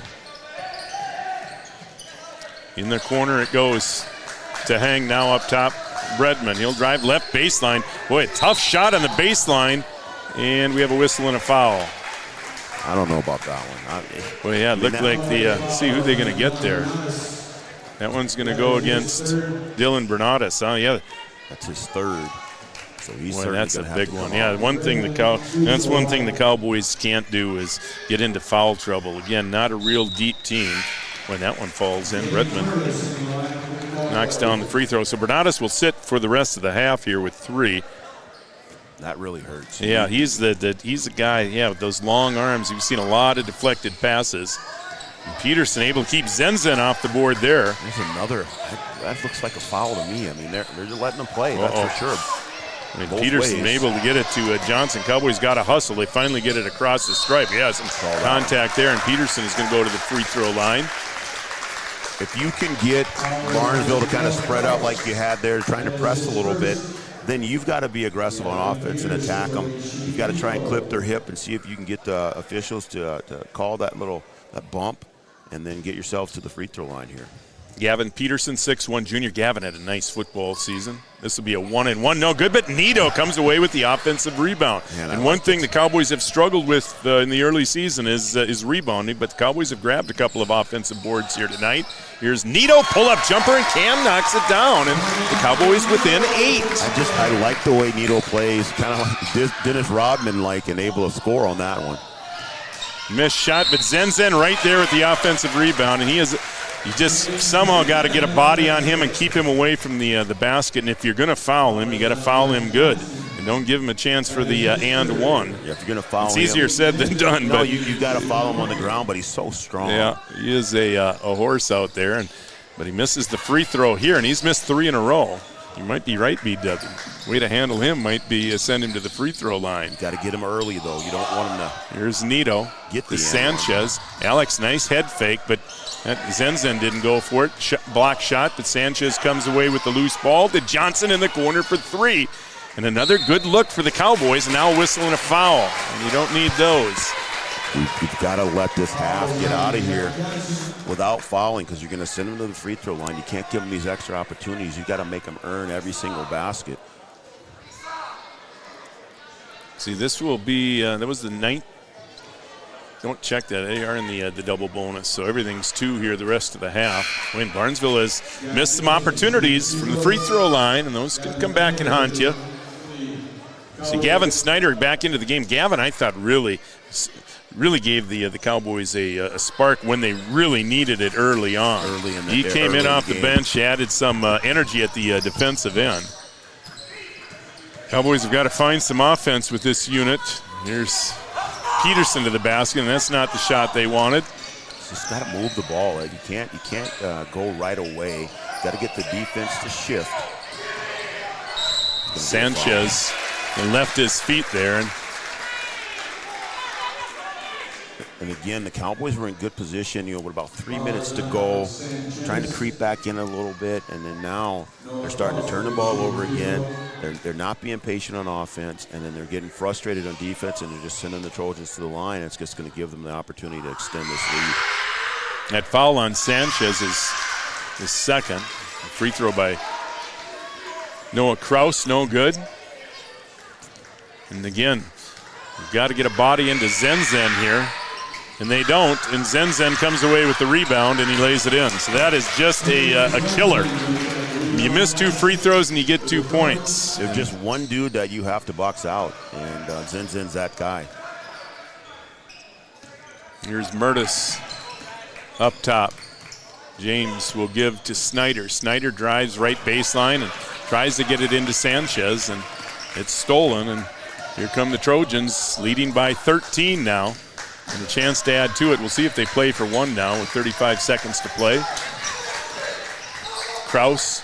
In the corner it goes to Hang now up top. Bredman, he'll drive left baseline. Boy, a tough shot on the baseline, and we have a whistle and a foul. I don't know about that one. Well, yeah, it looked like see who they're going to get there. That one's going to go against Dylan Bernatis. Oh, yeah. That's his third. So he's Boy, certainly that's a gonna have big to one. come Yeah, out. that's one thing the Cowboys can't do is get into foul trouble. Again, not a real deep team. When that one falls in, Redmond knocks down the free throw. So Bernadas will sit for the rest of the half here with 3. That really hurts. Yeah, he's the guy, yeah, with those long arms. You've seen a lot of deflected passes. And Peterson able to keep Zenzen off the board there. There's another. That looks like a foul to me. I mean, they're letting him play, that's for sure. I mean, Both Peterson ways. able to get it to Johnson. Cowboys got to hustle. They finally get it across the stripe. Yeah, some contact there, and Peterson is going to go to the free throw line. If you can get Barnesville to kind of spread out like you had there, trying to press a little bit, then you've got to be aggressive on offense and attack them. You've got to try and clip their hip and see if you can get the officials to call that bump and then get yourselves to the free throw line here. Gavin Peterson, 6'1" junior. Gavin had a nice football season. This will be a 1-and-1. No good, but Nito comes away with the offensive rebound. Man, and one thing the Cowboys have struggled with in the early season is rebounding, but the Cowboys have grabbed a couple of offensive boards here tonight. Here's Nito, pull-up jumper, and Cam knocks it down, and the Cowboys within 8. I like the way Nito plays, kind of like Dennis Rodman-like, and able to score on that one. Missed shot, but Zenzen right there with the offensive rebound, and you just somehow got to get a body on him and keep him away from the basket. And if you're going to foul him, you got to foul him good, and don't give him a chance for the and one. Yeah, if you're going to foul him, it's easier said than done. No, but you got to foul him on the ground, but he's so strong. Yeah, he is a horse out there, but he misses the free throw here, and he's missed 3 in a row. You might be right, B.W. Way to handle him might be send him to the free throw line. Got to get him early, though. You don't want him to. Here's Nito. Get the Sanchez. Alex, nice head fake, but Zenzen didn't go for it. Block shot, but Sanchez comes away with the loose ball to Johnson in the corner for 3. And another good look for the Cowboys, and now whistling a foul. And you don't need those. You've got to let this half get out of here without fouling, because you're going to send them to the free throw line. You can't give them these extra opportunities. You've got to make them earn every single basket. See, this will be, that was the 9th. Don't check that. They are in the double bonus, so everything's 2 here the rest of the half. Wayne Barnesville has missed some opportunities from the free throw line, and those can come back and haunt you. See, Gavin Snyder back into the game. Gavin, I thought, really gave the Cowboys a spark when they really needed it early on. He came in off the bench, added some energy at the defensive end. Cowboys have got to find some offense with this unit. Here's Peterson to the basket, and that's not the shot they wanted. Just got to move the ball. Right? You can't go right away. Got to get the defense to shift. Sanchez left his feet there, and again, the Cowboys were in good position, with about 3 minutes to go, trying to creep back in a little bit, and then now they're starting to turn the ball over again. They're not being patient on offense, and then they're getting frustrated on defense, and they're just sending the Trojans to the line. It's just going to give them the opportunity to extend this lead. That foul on Sanchez is second. Free throw by Noah Kraus, no good. And again, you've got to get a body into Zenzen here. And they don't, and Zenzen comes away with the rebound, and he lays it in. So that is just a killer. You miss 2 free throws, and you get 2 points. There's just one dude that you have to box out, and Zenzen's that guy. Here's Mertis up top. James will give to Snyder. Snyder drives right baseline and tries to get it into Sanchez, and it's stolen. And here come the Trojans, leading by 13 now. And a chance to add to it. We'll see if they play for 1 now with 35 seconds to play. Kraus.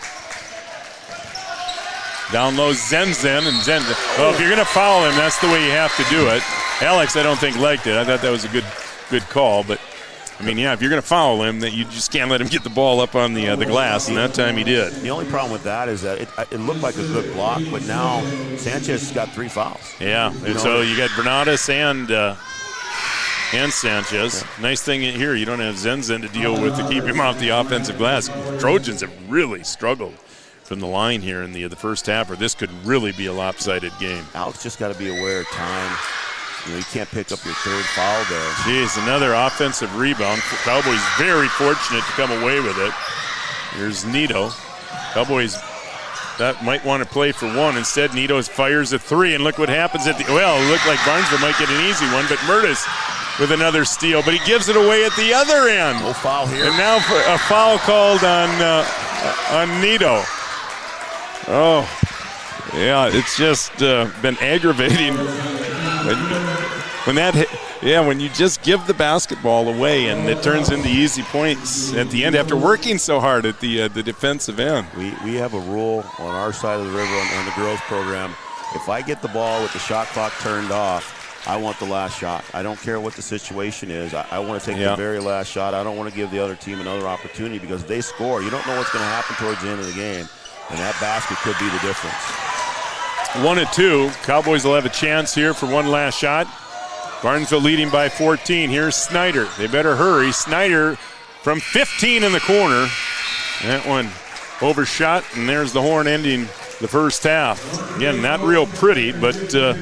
Down low, Zenzen. And Zenzen. Well, if you're going to foul him, that's the way you have to do it. Alex, I don't think, liked it. I thought that was a good call. But, I mean, yeah, if you're going to foul him, that you just can't let him get the ball up on the glass. And that time he did. The only problem with that is that it looked like a good block, but now Sanchez has got 3 fouls. Yeah, and so you got Bernadas and Sanchez. Yeah. Nice thing here, you don't have Zenzen to deal with to keep him off the offensive glass. Trojans have really struggled from the line here in the first half, or this could really be a lopsided game. Alex just got to be aware of time. You can't pick up your 3rd foul there. Jeez, another offensive rebound. Cowboys very fortunate to come away with it. Here's Nito. Cowboys that might want to play for one. Instead, Nito fires a three, and look what happens at the, well, it looked like Barnesville might get an easy one, but Murtis with another steal, but he gives it away at the other end. No foul here. And now a foul called on Nito. Oh, yeah, it's just been aggravating when you just give the basketball away and it turns into easy points at the end after working so hard at the defensive end. We have a rule on our side of the river on the girls program. If I get the ball with the shot clock turned off, I want the last shot. I don't care what the situation is. I want to take the very last shot. I don't want to give the other team another opportunity because if they score, you don't know what's going to happen towards the end of the game. And that basket could be the difference. 1-2. Cowboys will have a chance here for one last shot. Barnesville leading by 14. Here's Snyder. They better hurry. Snyder from 15 in the corner. That one overshot, and there's the horn ending the first half. Again, not real pretty, but the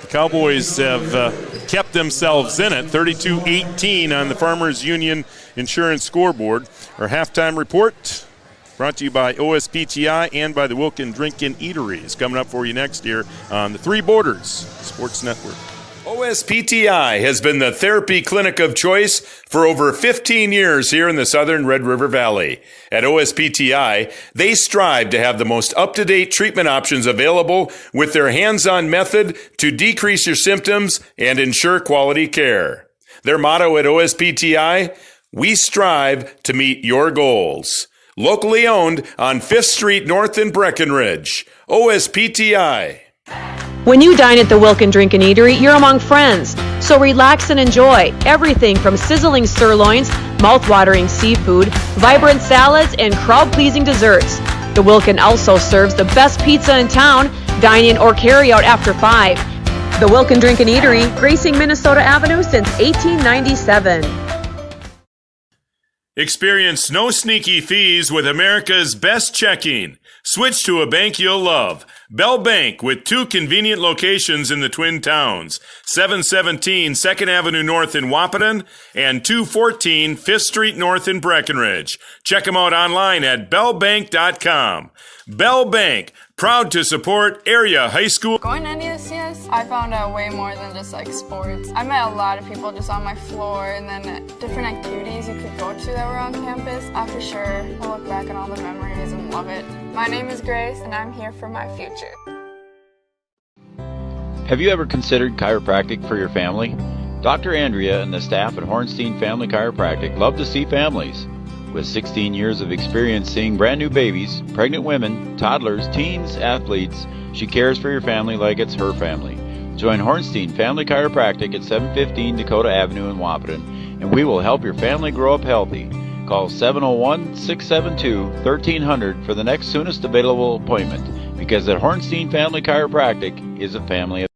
Cowboys have kept themselves in it. 32-18 on the Farmers Union Insurance scoreboard. Our halftime report brought to you by OSPTI and by the Wilkin Drinkin' Eatery is coming up for you next year on the Three Borders Sports Network. OSPTI has been the therapy clinic of choice for over 15 years here in the southern Red River Valley. At OSPTI, they strive to have the most up-to-date treatment options available with their hands-on method to decrease your symptoms and ensure quality care. Their motto at OSPTI, we strive to meet your goals. Locally owned on 5th Street North in Breckenridge. OSPTI. When you dine at the Wilkin Drinkin' Eatery, you're among friends. So relax and enjoy everything from sizzling sirloins, mouth-watering seafood, vibrant salads, and crowd-pleasing desserts. The Wilkin also serves the best pizza in town. Dine in or carry out after 5. The Wilkin Drinkin' Eatery, gracing Minnesota Avenue since 1897. Experience no sneaky fees with America's best checking. Switch to a bank you'll love. Bell Bank with 2 convenient locations in the Twin Towns. 717 2nd Avenue North in Wahpeton and 214 5th Street North in Breckenridge. Check them out online at bellbank.com. Bell Bank, proud to support area high school. Going to NESCS, I found out way more than just like sports. I met a lot of people just on my floor and then different activities you could go to that were on campus. I for sure will look back on all the memories and love it. My name is Grace and I'm here for my future. Have you ever considered chiropractic for your family? Dr. Andrea and the staff at Hornstein Family Chiropractic love to see families. With 16 years of experience seeing brand new babies, pregnant women, toddlers, teens, athletes, she cares for your family like it's her family. Join Hornstein Family Chiropractic at 715 Dakota Avenue in Wahpeton, and we will help your family grow up healthy. Call 701-672-1300 for the next soonest available appointment, because at Hornstein Family Chiropractic is a family of...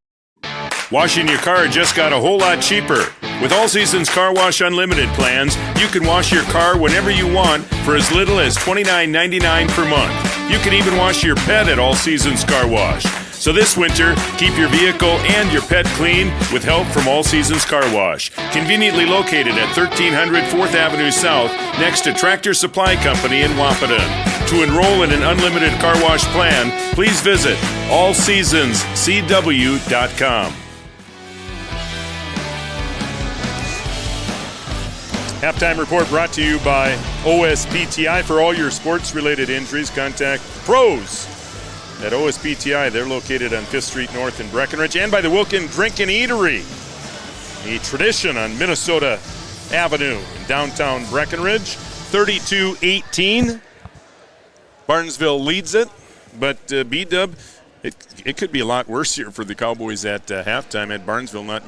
Washing your car just got a whole lot cheaper. With All Seasons Car Wash Unlimited plans, you can wash your car whenever you want for as little as $29.99 per month. You can even wash your pet at All Seasons Car Wash. So this winter, keep your vehicle and your pet clean with help from All Seasons Car Wash. Conveniently located at 1300 4th Avenue South, next to Tractor Supply Company in Wahpeton. To enroll in an unlimited car wash plan, please visit allseasonscw.com. Halftime report brought to you by OSPTI. For all your sports-related injuries, contact pros at OSPTI. They're located on 5th Street North in Breckenridge. And by the Wilkin Drinkin' Eatery, a tradition on Minnesota Avenue in downtown Breckenridge. 32-18. Barnesville leads it, but B-Dub, it could be a lot worse here for the Cowboys at halftime at Barnesville not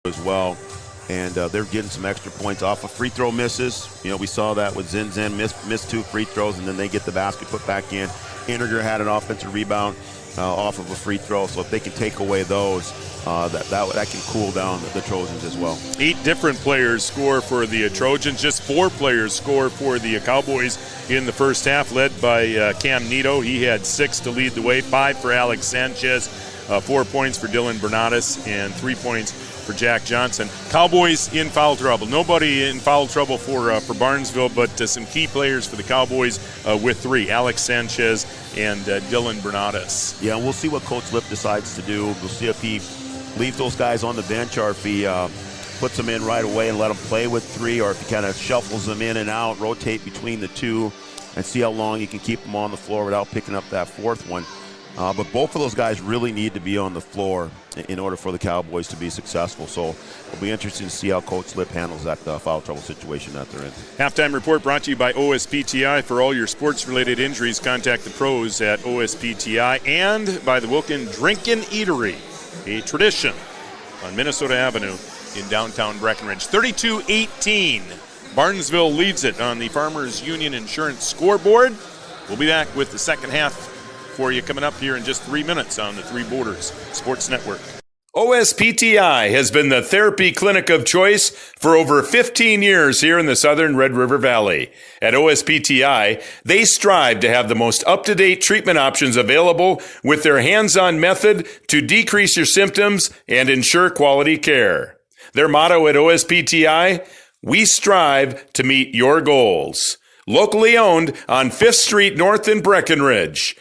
as well. And they're getting some extra points off of free throw misses. You know, we saw that with Zinzen missed 2 free throws, and then they get the basket put back in. Integer had an offensive rebound off of a free throw, so if they can take away those, that can cool down the Trojans as well. 8 different players score for the Trojans. Just 4 players score for the Cowboys in the first half, led by Cam Nito. He had 6 to lead the way, 5 for Alex Sanchez, 4 points for Dylan Bernatus, and 3 points for Jack Johnson. Cowboys in foul trouble. Nobody in foul trouble for Barnesville, but some key players for the Cowboys with 3, Alex Sanchez and Dylan Bernatus. Yeah, and we'll see what Coach Lip decides to do. We'll see if he leaves those guys on the bench or if he puts them in right away and let them play with 3, or if he kind of shuffles them in and out, rotate between the 2, and see how long he can keep them on the floor without picking up that 4th one. But both of those guys really need to be on the floor in order for the Cowboys to be successful. So it'll be interesting to see how Coach Lip handles that foul trouble situation that they're in. Halftime report brought to you by OSPTI. For all your sports-related injuries, contact the pros at OSPTI, and by the Wilkin Drinkin' Eatery, a tradition on Minnesota Avenue in downtown Breckenridge. 32-18. Barnesville leads it on the Farmers Union Insurance scoreboard. We'll be back with the second half for you coming up here in just 3 minutes on the Three Borders Sports Network. OSPTI has been the therapy clinic of choice for over 15 years here in the southern Red River Valley. At OSPTI, they strive to have the most up-to-date treatment options available with their hands-on method to decrease your symptoms and ensure quality care. Their motto at OSPTI, we strive to meet your goals. Locally owned on 5th Street North in Breckenridge.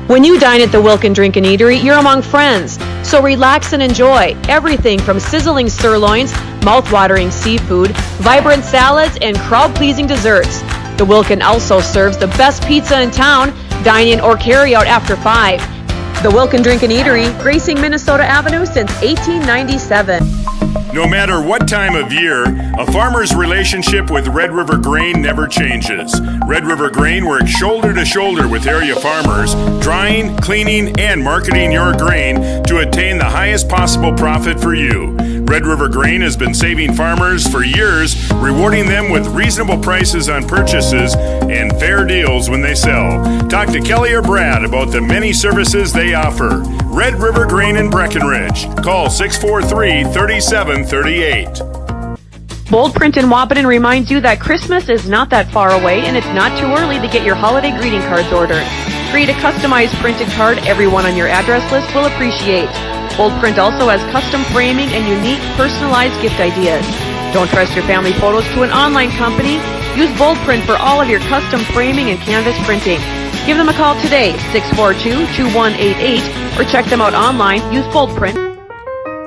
When you dine at the Wilkin Drinkin' Eatery, you're among friends. So relax and enjoy everything from sizzling sirloins, mouth-watering seafood, vibrant salads, and crowd-pleasing desserts. The Wilkin also serves the best pizza in town. Dine in or carry out after 5. The Wilkin Drinkin' Eatery, gracing Minnesota Avenue since 1897. No matter what time of year, a farmer's relationship with Red River Grain never changes. Red River Grain works shoulder to shoulder with area farmers, drying, cleaning, and marketing your grain to attain the highest possible profit for you. Red River Grain has been saving farmers for years, rewarding them with reasonable prices on purchases and fair deals when they sell. Talk to Kelly or Brad about the many services they offer. Red River Grain in Breckenridge. Call 643-3738. Bold Print in Wapaton reminds you that Christmas is not that far away and it's not too early to get your holiday greeting cards ordered. Create a customized printed card everyone on your address list will appreciate. Bold Print also has custom framing and unique personalized gift ideas. Don't trust your family photos to an online company. Use Bold Print for all of your custom framing and canvas printing. Give them a call today, 642-2188, or check them out online. Use Bold Print.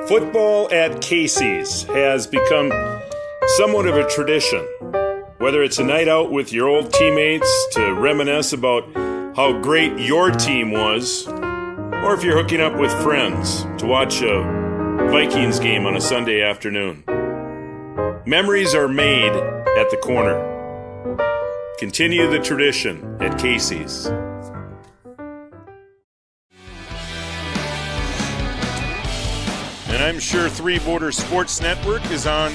Football at Casey's has become somewhat of a tradition. Whether it's a night out with your old teammates to reminisce about how great your team was, or if you're hooking up with friends to watch a Vikings game on a Sunday afternoon. Memories are made at the corner. Continue the tradition at Casey's. And I'm sure Three Border Sports Network is on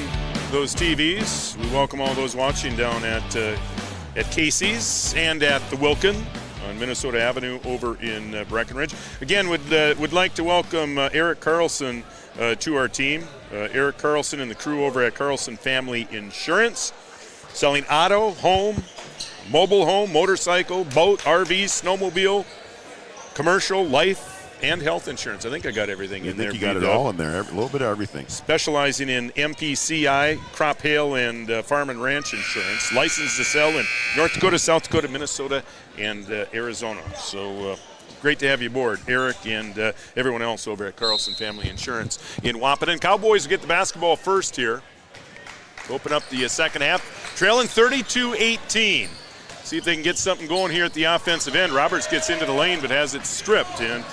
those TVs. We welcome all those watching down at Casey's and at the Wilkin on Minnesota Avenue over in Breckenridge. Again, would like to welcome Eric Carlson to our team. Eric Carlson and the crew over at Carlson Family Insurance, selling auto, home, mobile home, motorcycle, boat, RV, snowmobile, commercial, life, and health insurance. I think I got everything in there. I think you got it all in there, a little bit of everything. Specializing in MPCI, crop, hail, and farm and ranch insurance. Licensed to sell in North Dakota, South Dakota, Minnesota, and Arizona. So great to have you aboard, Eric, and everyone else over at Carlson Family Insurance in Wapaton. Cowboys will get the basketball first here. Open up the second half, trailing 32-18. See if they can get something going here at the offensive end. Roberts gets into the lane but has it stripped, and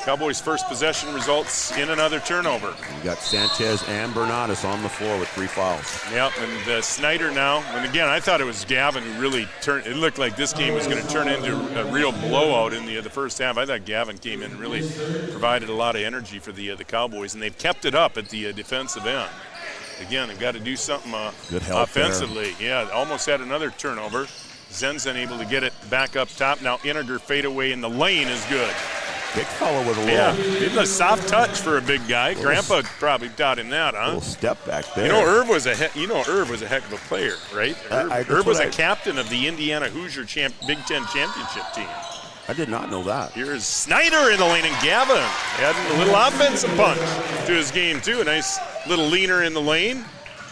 Cowboys' first possession results in another turnover. You got Sanchez and Bernadas on the floor with 3 fouls. Yep, and Snyder now. And again, I thought it was Gavin who really turned. It looked like this game was going to turn into a real blowout in the first half. I thought Gavin came in and really provided a lot of energy for the Cowboys, and they've kept it up at the defensive end. Again, they've got to do something good help offensively. There. Yeah, almost had another turnover. Zenzen able to get it back up top. Now Iniger fadeaway in the lane is good. Big fellow with a little. Yeah, it's a soft touch for a big guy. Grandpa probably taught him that, huh? Little step back there. Irv was a heck of a player, right? Irv was a captain of the Indiana Hoosier Big Ten championship team. I did not know that. Here's Snyder in the lane, and Gavin adding a little offensive punch to his game too. A nice little leaner in the lane.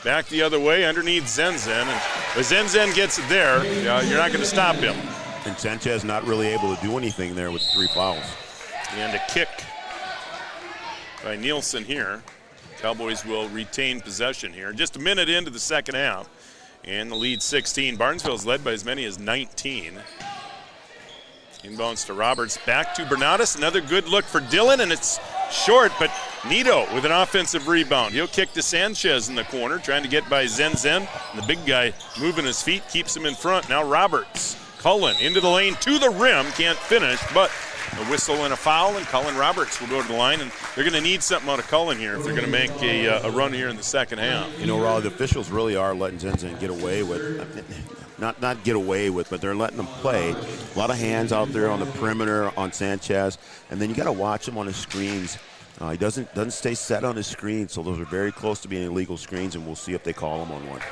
Back the other way underneath Zenzen, and if Zenzen gets it there, you're not going to stop him. And Sanchez not really able to do anything there with 3 fouls. And a kick by Nielsen here. Cowboys will retain possession here. Just a minute into the second half, and the lead 16. Barnesville's led by as many as 19. Inbounds to Roberts, back to Bernadas. Another good look for Dillon, and it's short, but Nito with an offensive rebound. He'll kick to Sanchez in the corner, trying to get by Zenzen. And the big guy moving his feet, keeps him in front. Now Roberts. Cullen into the lane, to the rim, can't finish, but a whistle and a foul, and Cullen Roberts will go to the line, and they're going to need something out of Cullen here if they're going to make a run here in the second half. You know, Raleigh, the officials really are letting Zenzen get away with, not get away with, but they're letting him play. A lot of hands out there on the perimeter on Sanchez, and then you got to watch him on his screens. He doesn't stay set on his screens, so those are very close to being illegal screens, and we'll see if they call him on one.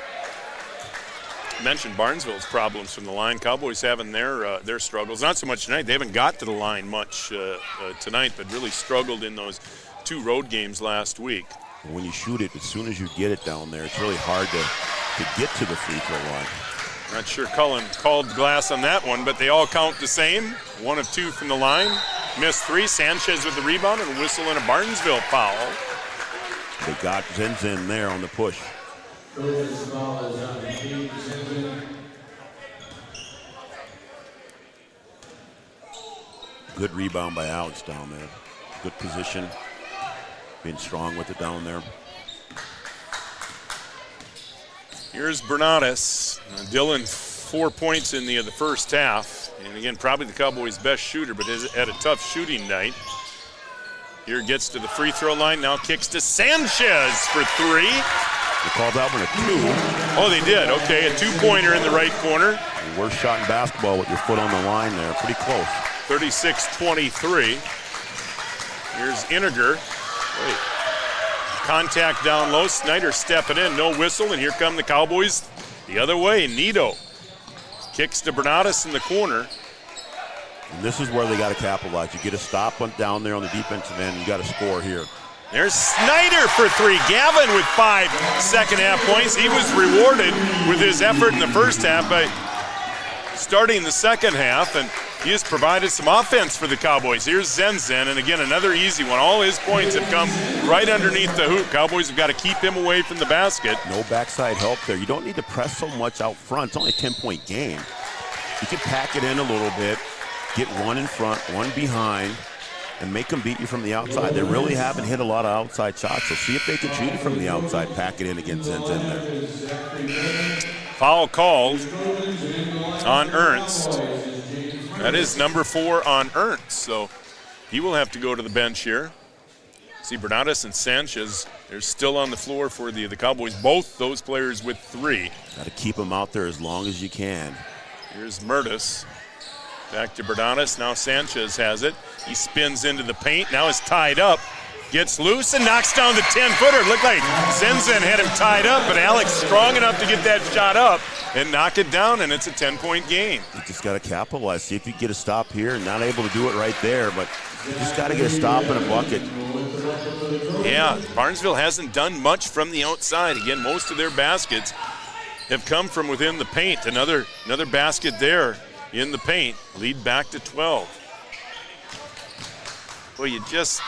Mentioned Barnesville's problems from the line. Cowboys having their struggles. Not so much tonight. They haven't got to the line much tonight, but really struggled in those 2 road games last week. When you shoot it, as soon as you get it down there, it's really hard to get to the free throw line. Not sure Cullen called glass on that one, but they all count the same. 1 of 2 from the line. Missed 3. Sanchez with the rebound and a whistle and a Barnesville foul. They got Zenzen there on the push. Good rebound by Alex down there. Good position. Being strong with it down there. Here's Bernadas. Dillon 4 points in the first half. And again, probably the Cowboys' best shooter, but has had a tough shooting night. Here gets to the free throw line. Now kicks to Sanchez for 3. They called that one a 2. Oh, they did. Okay, a 2-pointer in the right corner. The worst shot in basketball with your foot on the line there. Pretty close. 36-23. Here's Iniger. Wait. Contact down low. Snyder stepping in. No whistle, and here come the Cowboys the other way. Nito kicks to Bernadas in the corner. And this is where they got to capitalize. You get a stop down there on the defensive end. You got to score here. There's Snyder for 3. Gavin with 5 second-half points. He was rewarded with his effort in the first half by starting the second half, and he has provided some offense for the Cowboys. Here's Zenzen, and again, another easy one. All his points have come right underneath the hoop. Cowboys have got to keep him away from the basket. No backside help there. You don't need to press so much out front. It's only a 10-point game. You can pack it in a little bit, get 1 in front, 1 behind, and make them beat you from the outside. They really haven't hit a lot of outside shots, so see if they can shoot it from the outside, pack it in against Zenzen there. Foul called on Ernst. That is number 4 on Ernst, so he will have to go to the bench here. See, Bernadas and Sanchez, they're still on the floor for the Cowboys. Both those players with 3. Got to keep them out there as long as you can. Here's Mertis. Back to Bernadas. Now Sanchez has it. He spins into the paint. Now is tied up. Gets loose and knocks down the 10-footer. Looked like Zenzen had him tied up, but Alex strong enough to get that shot up and knock it down, and it's a 10-point game. You just got to capitalize. See if you get a stop here. Not able to do it right there, but you just got to get a stop and a bucket. Yeah, Barnesville hasn't done much from the outside. Again, most of their baskets have come from within the paint. Another basket there in the paint. Lead back to 12. Well, you just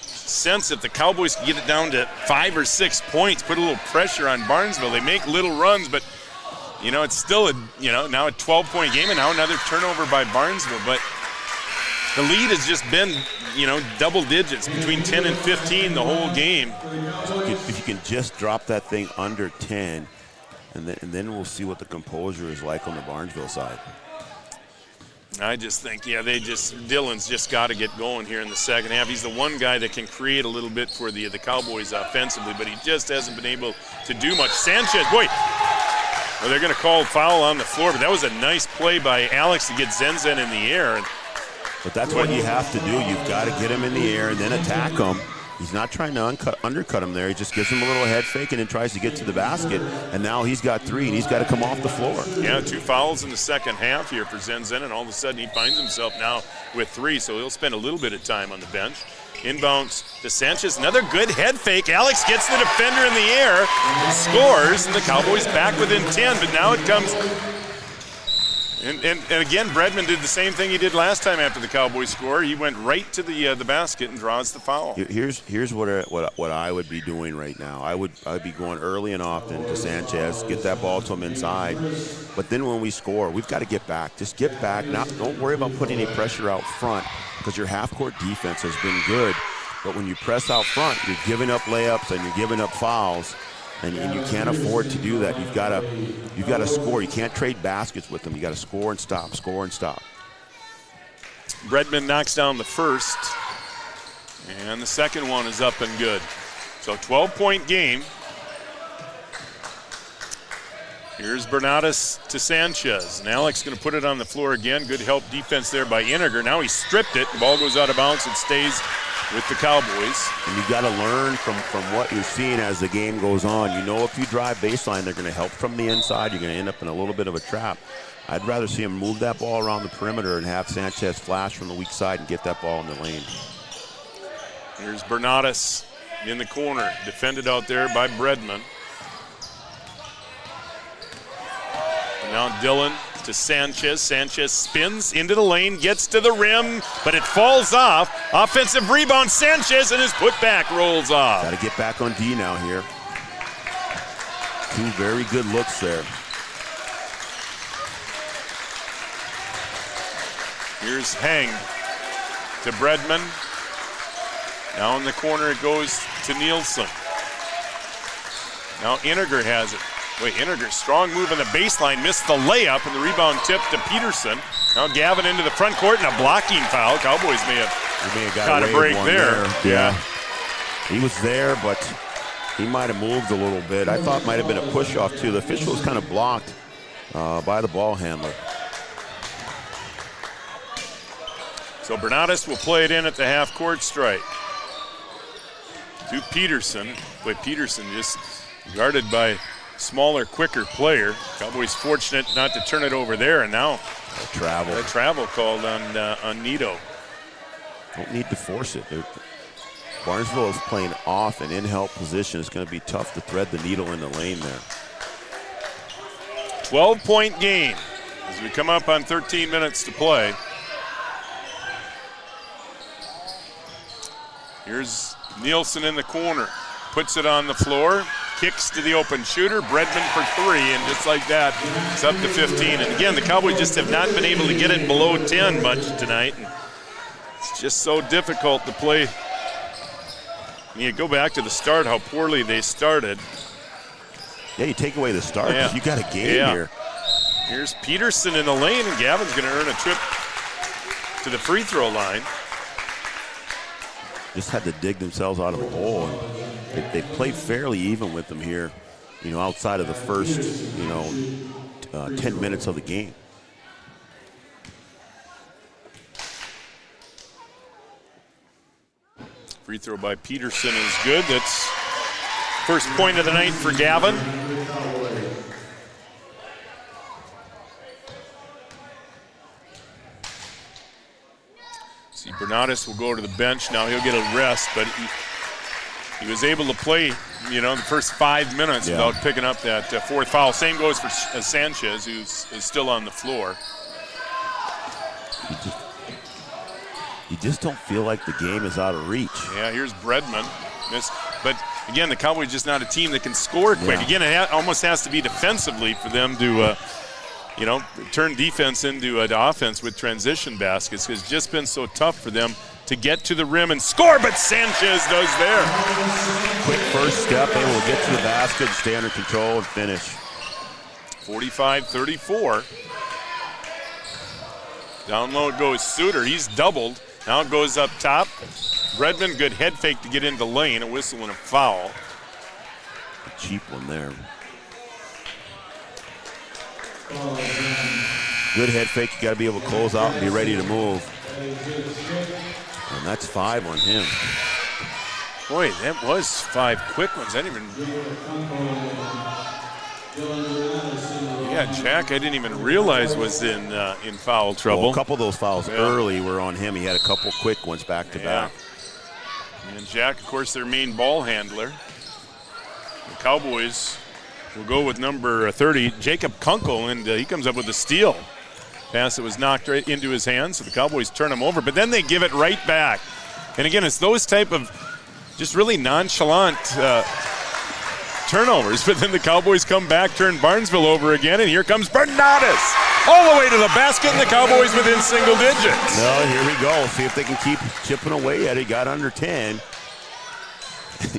sense if the Cowboys can get it down to 5 or 6 points, put a little pressure on Barnesville. They make little runs, but it's still now a 12-point game, and now another turnover by Barnesville. But the lead has just been, double digits, between 10 and 15 the whole game. If you can just drop that thing under 10, and then we'll see what the composure is like on the Barnesville side. I just think, Dillon's just got to get going here in the second half. He's the one guy that can create a little bit for the Cowboys offensively, but he just hasn't been able to do much. Sanchez, boy, well, they're going to call foul on the floor, but that was a nice play by Alex to get Zenzen in the air. But that's what you have to do. You've got to get him in the air and then attack him. He's not trying to undercut him there. He just gives him a little head fake and then tries to get to the basket. And now he's got 3, and he's got to come off the floor. Yeah, 2 fouls in the second half here for Zenzen, and all of a sudden he finds himself now with 3, so he'll spend a little bit of time on the bench. Inbounds to Sanchez. Another good head fake. Alex gets the defender in the air, scores, and the Cowboys back within 10, but now it comes... And again, Bredman did the same thing he did last time after the Cowboys score. He went right to the basket and draws the foul. Here's what I would be doing right now. I would be going early and often to Sanchez, get that ball to him inside. But then when we score, we've got to get back. Just get back. Don't worry about putting any pressure out front, because your half-court defense has been good. But when you press out front, you're giving up layups and you're giving up fouls. And you can't afford to do that. You've got to score. You can't trade baskets with them. You got to score and stop, score and stop. Bredman knocks down the first, and the second one is up and good. So 12-point game. Here's Bernadas to Sanchez, and Alex going to put it on the floor again. Good help defense there by Iniger. Now he stripped it. The ball goes out of bounds and stays with the Cowboys. And you got to learn from what you're seeing as the game goes on. If you drive baseline, they're going to help from the inside. You're going to end up in a little bit of a trap. I'd rather see him move that ball around the perimeter and have Sanchez flash from the weak side and get that ball in the lane. Here's Bernadas in the corner, defended out there by Bredman. And now Dillon to Sanchez. Sanchez spins into the lane, gets to the rim, but it falls off. Offensive rebound, Sanchez, and his putback rolls off. Got to get back on D now here. 2 very good looks there. Here's Heng to Bredman. Now in the corner it goes to Nielsen. Now Iniger has it. Iniger, strong move on the baseline, missed the layup, and the rebound tip to Peterson. Now Gavin into the front court and a blocking foul. Cowboys may have got a break there. Yeah. He was there, but he might have moved a little bit. I thought it might have been a push-off, too. The official was kind of blocked by the ball handler. So Bernadas will play it in at the half-court stripe. To Peterson. Peterson just guarded by smaller, quicker player. Cowboys fortunate not to turn it over there, and now a travel called on Nito. Don't need to force it. Barnesville is playing off and in help position. It's going to be tough to thread the needle in the lane there. 12-point game as we come up on 13 minutes to play. Here's Nielsen in the corner, puts it on the floor. Kicks to the open shooter, Bredman for 3, and just like that, it's up to 15. And again, the Cowboys just have not been able to get it below 10 much tonight. And it's just so difficult to play. You go back to the start, how poorly they started. Yeah, you take away the start, you got a game here. Here's Peterson in the lane, and Gavin's going to earn a trip to the free throw line. Just had to dig themselves out of a hole. They played fairly even with them here, outside of the first, 10 minutes of the game. Free throw by Peterson is good. That's first point of the night for Gavin. See, Bernadas will go to the bench. Now he'll get a rest, but he was able to play, the first 5 minutes without picking up that fourth foul. Same goes for Sanchez, who's still on the floor. You just don't feel like the game is out of reach. Yeah, here's Bredman. But again, the Cowboys just not a team that can score quick. Again, it almost has to be defensively for them to turn defense into offense with transition baskets. It's just been so tough for them to get to the rim and score, but Sanchez does there. Quick first step, able to get to the basket, stay under control, and finish. 45-34. Down low goes Suter. He's doubled. Now it goes up top. Redmond, good head fake to get into the lane. A whistle and a foul. A cheap one there. Good head fake. You got to be able to close out and be ready to move. And that's 5 on him. Boy, that was 5 quick ones. I didn't even. Yeah, Jack, I didn't even realize was in foul trouble. Well, a couple of those fouls early were on him. He had a couple quick ones back to back. And Jack, of course, their main ball handler. The Cowboys will go with number 30, Jacob Kunkel, and he comes up with a steal. Pass that was knocked right into his hands, so the Cowboys turn him over, but then they give it right back. And again, it's those type of just really nonchalant turnovers, but then the Cowboys come back, turn Barnesville over again, and here comes Bernardus all the way to the basket, and the Cowboys within single digits. Well, here we go. See if they can keep chipping away at it. Got under 10.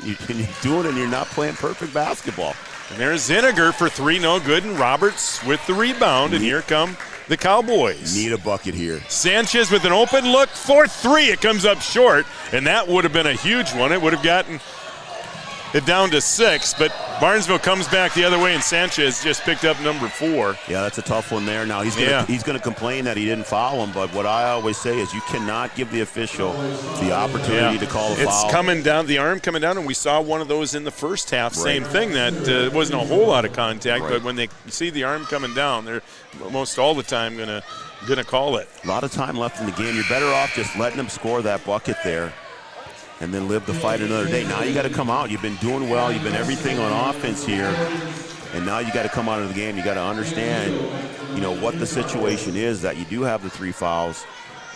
You're doing it and you're not playing perfect basketball. And there's Zinniger for 3, no good, and Roberts with the rebound, and here come the Cowboys. Need a bucket here. Sanchez with an open look for 3. It comes up short, and that would have been a huge one. It would have gotten it down to 6, but Barnesville comes back the other way, and Sanchez just picked up number 4. Yeah, that's a tough one there. Now, he's going to complain that he didn't foul him, but what I always say is you cannot give the official the opportunity to call a foul. It's coming down, the arm coming down, and we saw one of those in the first half. Right. Same thing, that wasn't a whole lot of contact, but when they see the arm coming down, they're most all the time going to call it. A lot of time left in the game. You're better off just letting them score that bucket there and then live the fight another day. Now you got to come out. You've been doing well. You've been everything on offense here. And now you got to come out of the game. You got to understand, what the situation is, that you do have the 3 fouls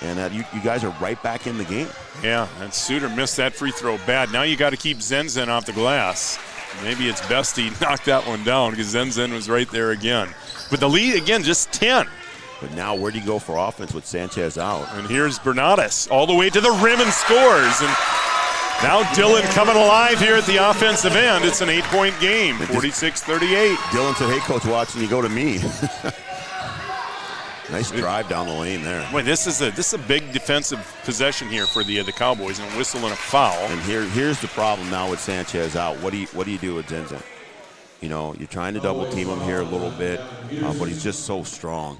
and that you guys are right back in the game. Yeah, and Suter missed that free throw bad. Now you got to keep Zenzen off the glass. Maybe it's best he knocked that one down because Zenzen was right there again. But the lead, again, just 10. But now where do you go for offense with Sanchez out? And here's Bernardus all the way to the rim and scores. And now Dillon coming alive here at the offensive end. It's an 8-point game, 46-38. Dillon said, hey, coach, watching you go to me. Nice drive down the lane there. Boy, this is a big defensive possession here for the Cowboys, and a whistle and a foul. And here's the problem now with Sanchez out. What do you do with Zenzen? You're trying to double team him here a little bit, but he's just so strong.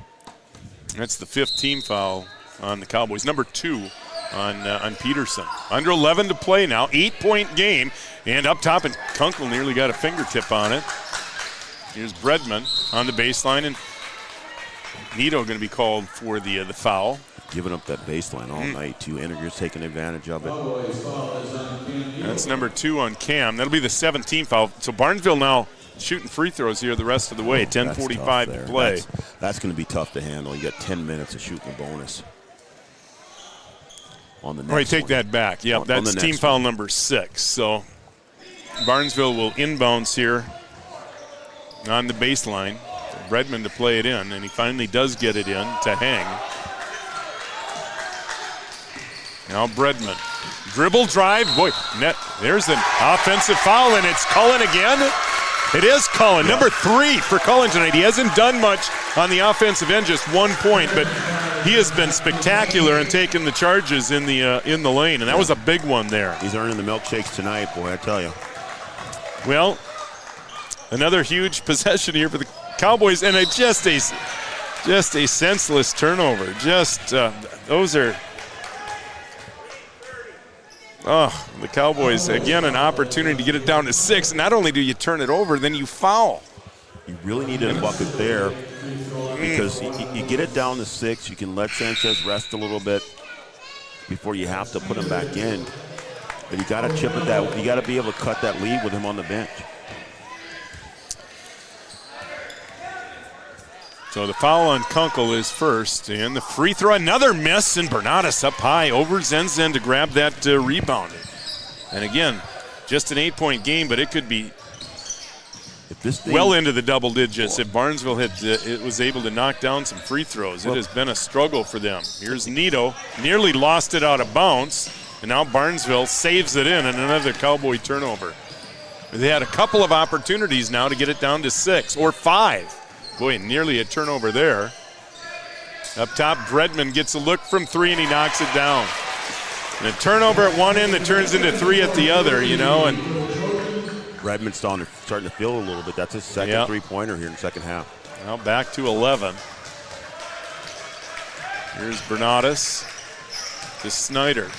That's the 5th team foul on the Cowboys. Number 2 on Peterson. Under 11 to play now. 8-point game. And up top, and Kunkel nearly got a fingertip on it. Here's Bredman on the baseline, and Nito going to be called for the foul. Giving up that baseline all night, too. Zinniger's taking advantage of it. That's number 2 on Cam. That'll be the 17th foul. So Barnesville now shooting free throws here the rest of the way. 10:45 to play. That's going to be tough to handle. You got 10 minutes of shooting a bonus. On the next right, take that back. Yep, that's team foul number 6. So Barnesville will inbounds here on the baseline. Bredman to play it in, and he finally does get it in to Hang. Now Bredman. Dribble drive. Boy, net. There's an offensive foul, and it's Cullen again. It is Cullen, number 3 for Cullen tonight. He hasn't done much on the offensive end, just 1 point, but he has been spectacular in taking the charges in the lane, and that was a big one there. He's earning the milkshakes tonight, boy, I tell you. Well, another huge possession here for the Cowboys, and just a senseless turnover. Those are. Oh, the Cowboys, again, an opportunity to get it down to 6. Not only do you turn it over, then you foul. You really need a bucket there because you get it down to 6. You can let Sanchez rest a little bit before you have to put him back in. But you got to chip at that. You got to be able to cut that lead with him on the bench. So the foul on Kunkel is first, and the free throw, another miss, and Bernardus up high over Zenzen to grab that rebound. And again, just an 8-point game, but it could be This thing, well into the double digits. If Barnesville was able to knock down some free throws, it has been a struggle for them. Here's Nito, nearly lost it out of bounds, and now Barnesville saves it in, and another Cowboy turnover. They had a couple of opportunities now to get it down to 6 or 5. Boy, nearly a turnover there. Up top, Bredman gets a look from 3, and he knocks it down. And a turnover at one end that turns into 3 at the other, and Redmond's starting to feel a little bit. That's his second three-pointer here in the second half. Now back to 11. Here's Bernatus to Snyder.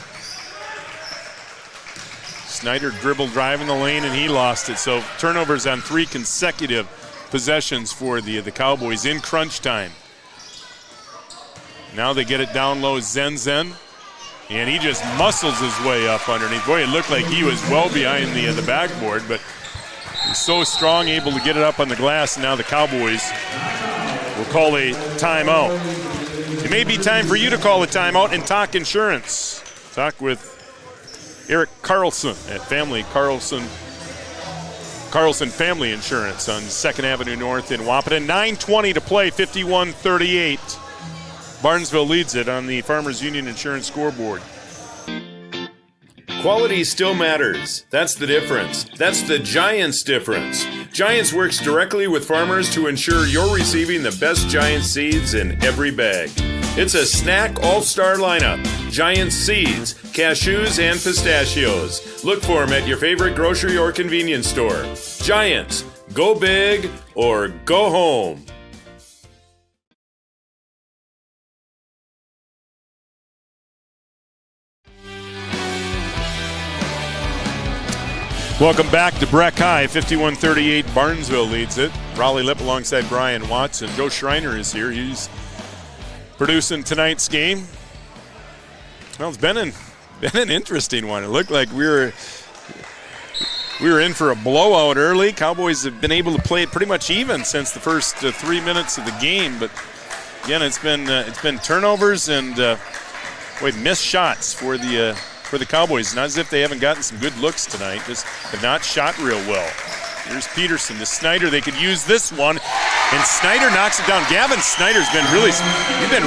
Snyder dribble drive in the lane, and he lost it. So turnovers on 3 consecutive possessions for the Cowboys in crunch time. Now they get it down low, Zen. And he just muscles his way up underneath. Boy, it looked like he was well behind the backboard, but he's so strong, able to get it up on the glass, and now the Cowboys will call a timeout. It may be time for you to call a timeout and talk insurance. Talk with Eric Carlson at Carlson Family Insurance on 2nd Avenue North in Wahpeton. 9:20 to play, 51-38. Barnesville leads it on the Farmers Union Insurance scoreboard. Quality still matters. That's the difference. That's the Giants difference. Giants works directly with farmers to ensure you're receiving the best Giant seeds in every bag. It's a snack all-star lineup. Giant seeds, cashews, and pistachios. Look for them at your favorite grocery or convenience store. Giants, go big or go home. Welcome back to Breck High. 51-38, Barnesville leads it. Raleigh Lipp alongside Brian Watson. Joe Schreiner is here. He's producing tonight's game. Well, it's been an interesting one. It looked like we were in for a blowout early. Cowboys have been able to play it pretty much even since the first 3 minutes of the game. But again, it's been turnovers and missed shots for the Cowboys. Not as if they haven't gotten some good looks tonight, just have not shot real well. Here's Peterson to Snyder. They could use this one, and Snyder knocks it down. Gavin Snyder's been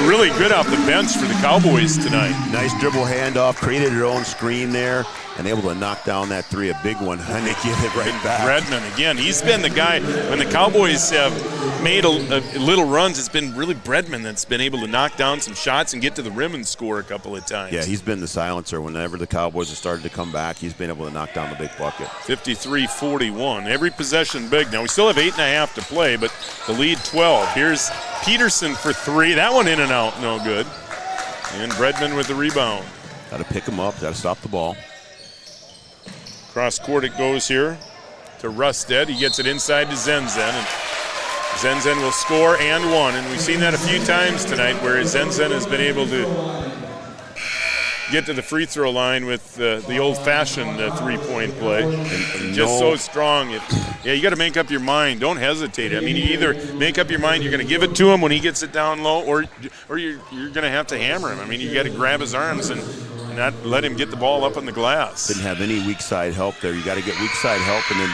really good off the bench for the Cowboys tonight. Nice dribble handoff, created her own screen there, and able to knock down that 3, a big one, and they get it right back. Redmond, again, he's been the guy. When the Cowboys have made a little runs, it's been really Bredman that's been able to knock down some shots and get to the rim and score a couple of times. Yeah, he's been the silencer. Whenever the Cowboys have started to come back, he's been able to knock down the big bucket. 53-41. Every possession big. Now, we still have 8.5 to play, but the lead 12. Here's Peterson for 3. That one in and out, no good. And Bredman with the rebound. Got to pick him up, got to stop the ball. Cross court it goes here to Rusted. He gets it inside to Zenzen, and Zenzen will score and one. And we've seen that a few times tonight where Zenzen has been able to get to the free throw line with the old-fashioned three-point play. And just so strong. You got to make up your mind. Don't hesitate. I mean, you either make up your mind you're going to give it to him when he gets it down low, or you're going to have to hammer him. I mean, you got to grab his arms and not let him get the ball up on the glass. Didn't have any weak side help there. You got to get weak side help and then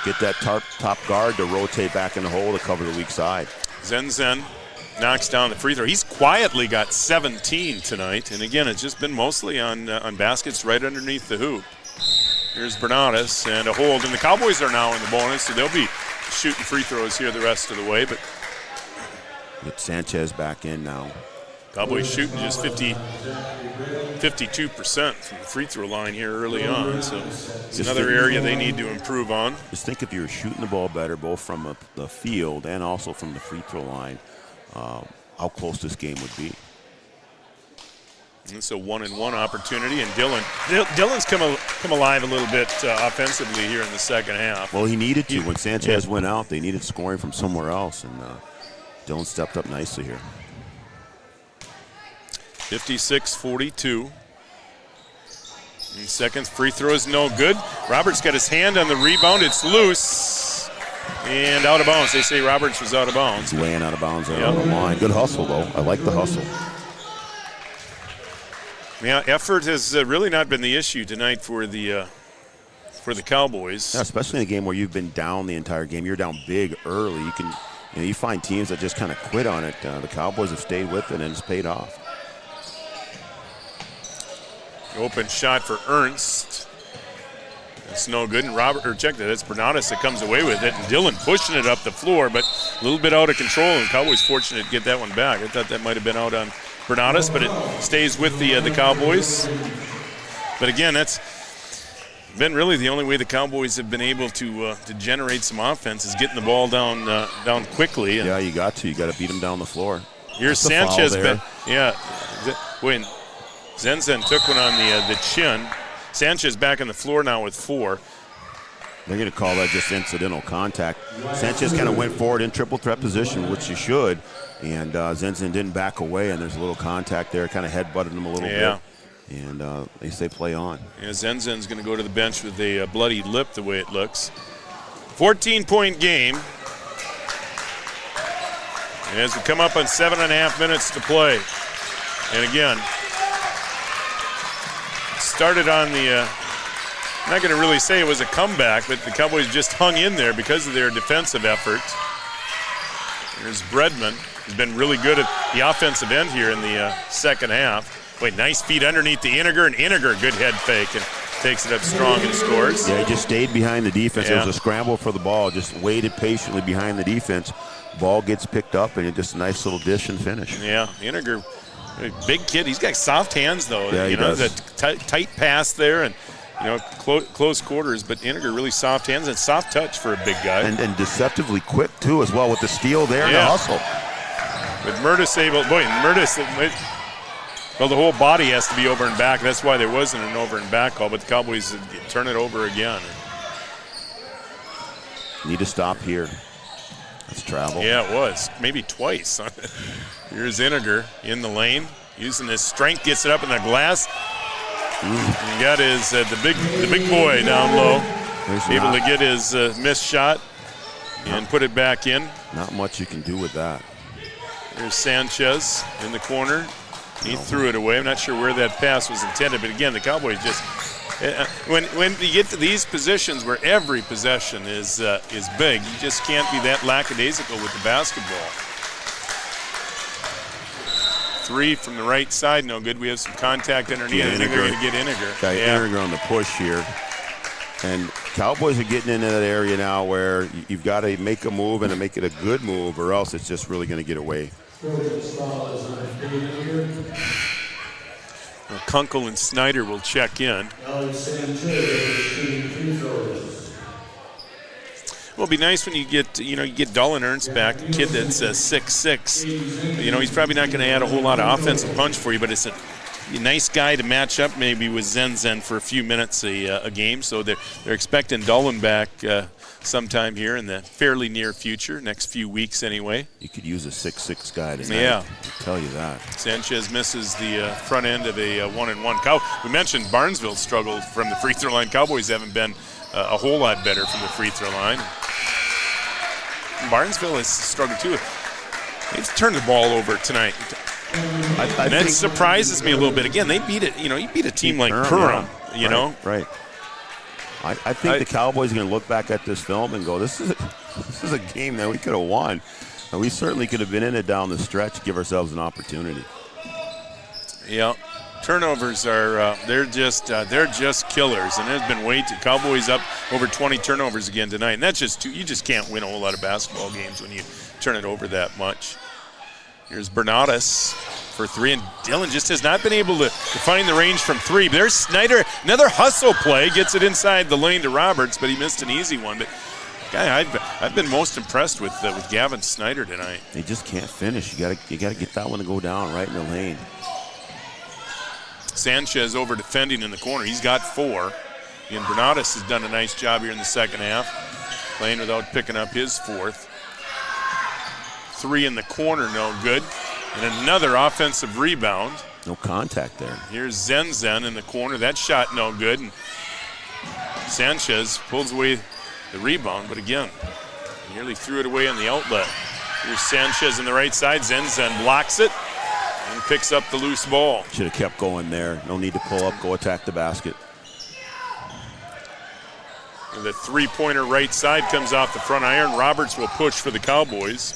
get that top guard to rotate back in the hole to cover the weak side. Zenzen knocks down the free throw. He's quietly got 17 tonight, and again, it's just been mostly on baskets right underneath the hoop. Here's Bernatus and a hold, and the Cowboys are now in the bonus, so they'll be shooting free throws here the rest of the way. But get Sanchez back in now. Cowboys shooting just 52% from the free throw line here early on, so it's another area they need to improve on. Just think if you were shooting the ball better, both from the field and also from the free throw line, how close this game would be. It's a 1-and-1 opportunity, and Dillon's come alive a little bit offensively here in the second half. Well, he needed to. When Sanchez went out, they needed scoring from somewhere else, and Dillon stepped up nicely here. 56-42. And second free throw is no good. Roberts got his hand on the rebound. It's loose and out of bounds. They say Roberts was out of bounds. He's laying out of bounds on the line. Good hustle, though. I like the hustle. Yeah, effort has really not been the issue tonight for the for the Cowboys. Yeah, especially in a game where you've been down the entire game. You're down big early. You find teams that just kind of quit on it. The Cowboys have stayed with it, and it's paid off. Open shot for Ernst. It's no good. And check that. It's Bernatus that comes away with it. And Dillon pushing it up the floor, but a little bit out of control. And Cowboys fortunate to get that one back. I thought that might have been out on Bernatus, but it stays with the Cowboys. But again, that's been really the only way the Cowboys have been able to generate some offense is getting the ball down quickly. And yeah, you got to beat them down the floor. Here's Sanchez. When Zenzen took one on the chin. Sanchez back on the floor now with 4. They're going to call that just incidental contact. Sanchez kind of went forward in triple threat position, which you should, and Zenzen didn't back away, and there's a little contact there, kind of headbutted him a little bit. And they say play on. Yeah, Zenzen's going to go to the bench with a bloody lip the way it looks. 14-point game. As we come up on 7.5 minutes to play. And again, started on the, I'm not going to really say it was a comeback, but the Cowboys just hung in there because of their defensive effort. Here's Bredman, who's been really good at the offensive end here in the second half. Wait, nice feed underneath the Iniger, and Iniger, good head fake, and takes it up strong and scores. Yeah, he just stayed behind the defense. Yeah. It was a scramble for the ball, just waited patiently behind the defense. Ball gets picked up, and just a nice little dish and finish. Yeah, Iniger, big kid. He's got soft hands, though. Yeah, he does. The tight pass there, and close quarters, but Iniger really soft hands and soft touch for a big guy. And deceptively quick, too, as well, with the steal there and the hustle. With Murtis well, the whole body has to be over and back. That's why there wasn't an over and back call, but the Cowboys turn it over again. Need to stop here. That's travel. Yeah, it was. Maybe twice. Here's Iniger in the lane. Using his strength, gets it up in the glass. And he got his the big boy down low. Able to get his missed shot and put it back in. Not much you can do with that. There's Sanchez in the corner. He threw it away. I'm not sure where that pass was intended, but again, the Cowboys just when you get to these positions where every possession is big, you just can't be that lackadaisical with the basketball. 3 from the right side, no good. We have some contact underneath. I think they're going to get Iniger. Got Iniger on the push here. And Cowboys are getting into that area now where you've got to make a move and to make it a good move, or else it's just really going to get away. Kunkel and Snyder will check in. Well, it'll be nice when you get Dolan Ernst back, a kid that's 6'6". He's probably not going to add a whole lot of offensive punch for you, but it's a nice guy to match up maybe with Zenzen for a few minutes a game. So they're expecting Dolan back sometime here in the fairly near future, next few weeks anyway. You could use a 6'6" guy tonight. Yeah. I'll tell you that. Sanchez misses the front end of a 1-and-1. We mentioned Barnesville struggled from the free throw line. Cowboys haven't been a whole lot better from the free throw line. Barnesville has struggled too. They've turned the ball over tonight. And that surprises me a little bit. Again, they beat it. You beat a team like Perham. Right. I think the Cowboys are going to look back at this film and go, "This is a game that we could have won, and we certainly could have been in it down the stretch. Give ourselves an opportunity." Yeah, turnovers are they're just killers, and there's been way too. Cowboys up over 20 turnovers again tonight, and that's just you just can't win a whole lot of basketball games when you turn it over that much. Here's Bernatus for 3, and Dillon just has not been able to find the range from 3. But there's Snyder, another hustle play, gets it inside the lane to Roberts, but he missed an easy one. But guy, I've been most impressed with Gavin Snyder tonight. They just can't finish. You gotta get that one to go down right in the lane. Sanchez over defending in the corner. He's got 4. And Bernatus has done a nice job here in the second half, playing without picking up his 4th. 3 in the corner, no good. And another offensive rebound. No contact there. Here's Zenzen in the corner. That shot no good. And Sanchez pulls away the rebound, but again, nearly threw it away on the outlet. Here's Sanchez on the right side. Zenzen blocks it and picks up the loose ball. Should have kept going there. No need to pull up, go attack the basket. The three-pointer right side comes off the front iron. Roberts will push for the Cowboys.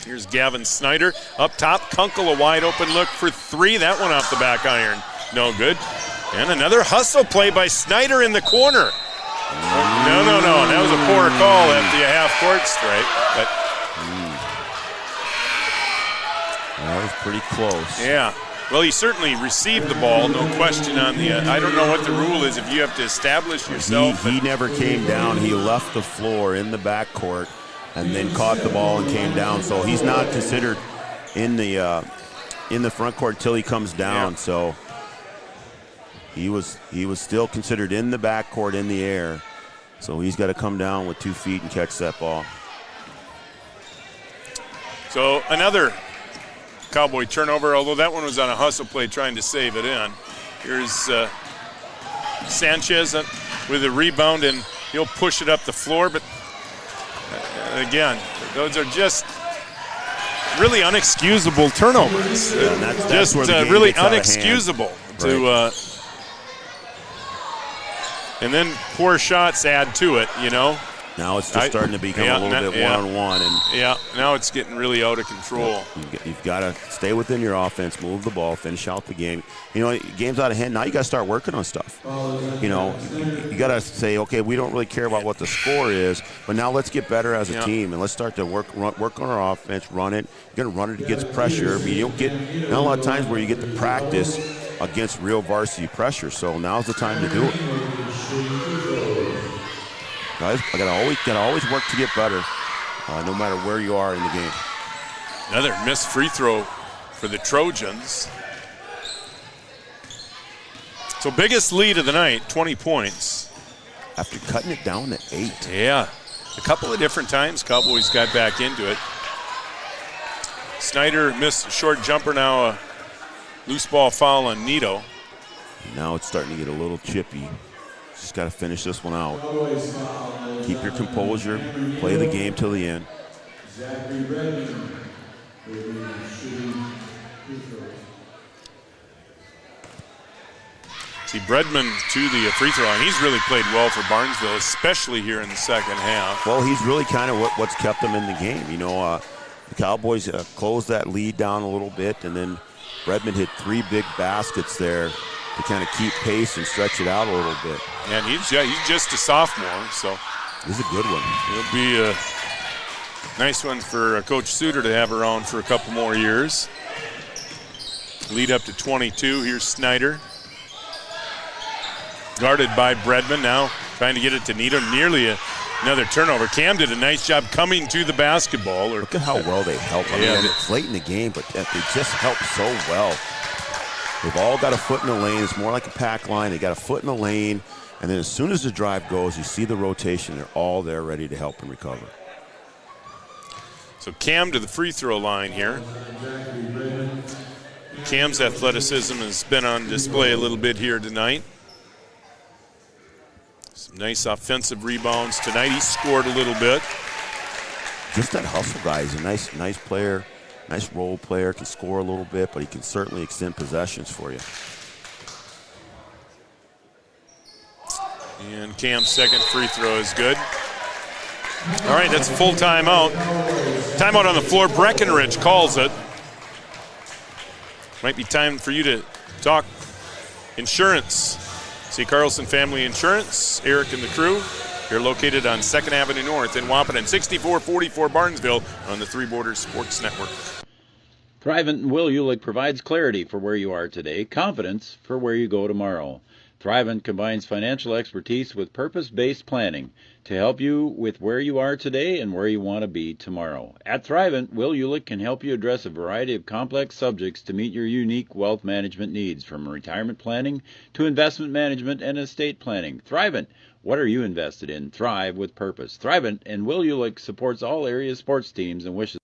Here's Gavin Snyder. Up top, Kunkel, a wide open look for three. That one off the back iron. No good. And another hustle play by Snyder in the corner. No. That was a poor call at the half-court strike. But that was pretty close. Yeah. Well, he certainly received the ball, no question on the I don't know what the rule is if you have to establish yourself. He never came down. He left the floor in the backcourt and then caught the ball and came down. So he's not considered in the front court until he comes down. Yeah. So he was still considered in the backcourt in the air. So he's got to come down with 2 feet and catch that ball. So another Cowboy turnover, although that one was on a hustle play trying to save it in. Here's Sanchez with a rebound, and he'll push it up the floor. But again, those are just really unexcusable turnovers. That's just really unexcusable. And then poor shots add to it, you know. Now it's just starting to become a little bit one-on-one. Now it's getting really out of control. You've got to stay within your offense, move the ball, finish out the game. You know, game's out of hand. Now you got to start working on stuff. You know, you got to say, okay, we don't really care about what the score is, but now let's get better as a team, and let's start to work on our offense, run it. You're going to run it against pressure. I mean, you don't get not a lot of times where you get to practice against real varsity pressure, so now's the time to do it. Guys, gotta always work to get better, no matter where you are in the game. Another missed free throw for the Trojans. So biggest lead of the night, 20 points. After cutting it down to 8. Yeah, a couple of different times Cowboys got back into it. Snyder missed a short jumper, now a loose ball foul on Nito. Now it's starting to get a little chippy. Just got to finish this one out. Keep your composure. Play the game till the end. See, Bredman to the free throw line. He's really played well for Barnesville, especially here in the second half. Well, he's really kind of what's kept them in the game. You know, the Cowboys closed that lead down a little bit, and then Bredman hit 3 big baskets there to kind of keep pace and stretch it out a little bit. And he's just a sophomore, so this is a good one. It'll be a nice one for Coach Suter to have around for a couple more years. Lead up to 22. Here's Snyder. Guarded by Bredman, now trying to get it to Nito. Nearly another turnover. Cam did a nice job coming to the basketball. Look at how well they help. I mean, it's late in the game, but they just help so well. They've all got a foot in the lane. It's more like a pack line. They got a foot in the lane, and then as soon as the drive goes, you see the rotation. They're all there ready to help and recover. So Cam to the free throw line here. Cam's athleticism has been on display a little bit here tonight. Some nice offensive rebounds tonight. He scored a little bit. Just that hustle guy. He's a nice player. Nice role player, can score a little bit, but he can certainly extend possessions for you. And Cam's second free throw is good. All right, that's a full timeout. Timeout on the floor. Breckenridge calls it. Might be time for you to talk insurance. See Carlson Family Insurance, Eric and the crew. They're located on 2nd Avenue North in Wapaton, 6444 Barnesville on the Three Borders Sports Network. Thrivent and Will Ulick provides clarity for where you are today, confidence for where you go tomorrow. Thrivent combines financial expertise with purpose-based planning to help you with where you are today and where you want to be tomorrow. At Thrivent, Will Ulick can help you address a variety of complex subjects to meet your unique wealth management needs, from retirement planning to investment management and estate planning. Thrivent, what are you invested in? Thrive with purpose. Thrivent and Will Ulick supports all area sports teams and wishes.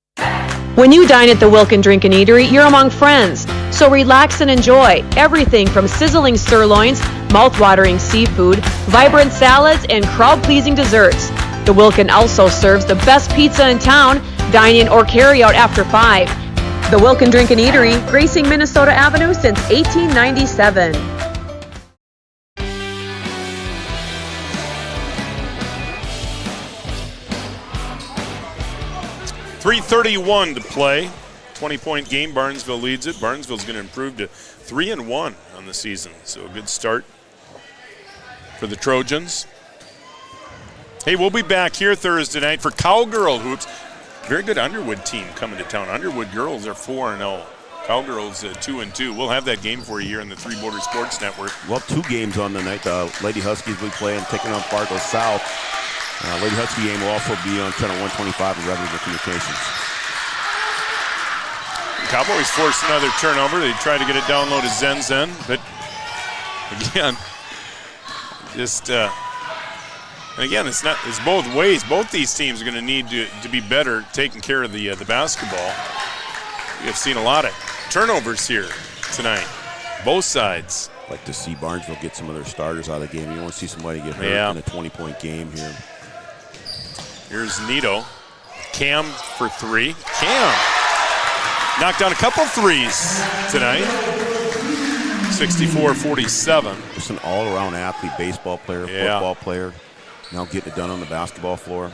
When you dine at the Wilkin Drink and Eatery, you're among friends. So relax and enjoy everything from sizzling sirloins, mouth-watering seafood, vibrant salads, and crowd-pleasing desserts. The Wilkin also serves the best pizza in town. Dine in or carry out after 5. The Wilkin Drink and Eatery, gracing Minnesota Avenue since 1897. 3:31 to play. 20-point game. Barnesville leads it. Barnesville's going to improve to 3-1 on the season. So a good start for the Trojans. Hey, we'll be back here Thursday night for Cowgirl Hoops. Very good Underwood team coming to town. Underwood girls are 4-0. Cowgirls 2-2. We'll have that game for you here on the Three Border Sports Network. Well, 2 games on the night. Lady Huskies will be playing, taking on Fargo South. Lady Husky game will also be on channel 125 of Revenue Communications. Cowboys forced another turnover. They tried to get it down low to Zen, but again, just and again, it's both ways. Both these teams are going to need to be better taking care of the basketball. We have seen a lot of turnovers here tonight, both sides. I'd like to see Barnesville get some of their starters out of the game. You want to see somebody get hurt in a 20-point game here. Here's Nito. Cam for 3. Cam knocked down a couple threes tonight. 64-47. Just an all-around athlete, baseball player, football player. Now getting it done on the basketball floor.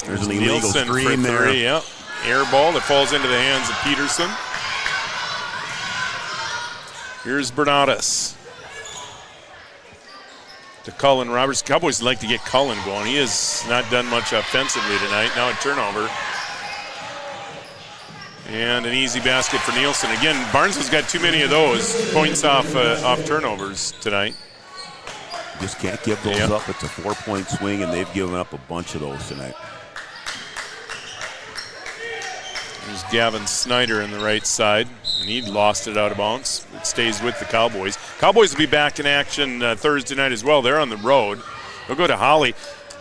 There's an illegal Nielsen screen for 3, there. yeah. Air ball that falls into the hands of Peterson. Here's Bernatus. To Cullen Roberts. Cowboys like to get Cullen going. He has not done much offensively tonight. Now a turnover. And an easy basket for Nielsen. Again, Barnesville's got too many of those points off turnovers tonight. Just can't give those up. It's a 4-point swing, and they've given up a bunch of those tonight. There's Gavin Snyder in the right side, and he lost it out of bounds. It stays with the Cowboys. Cowboys will be back in action Thursday night as well. They're on the road. They'll go to Holly.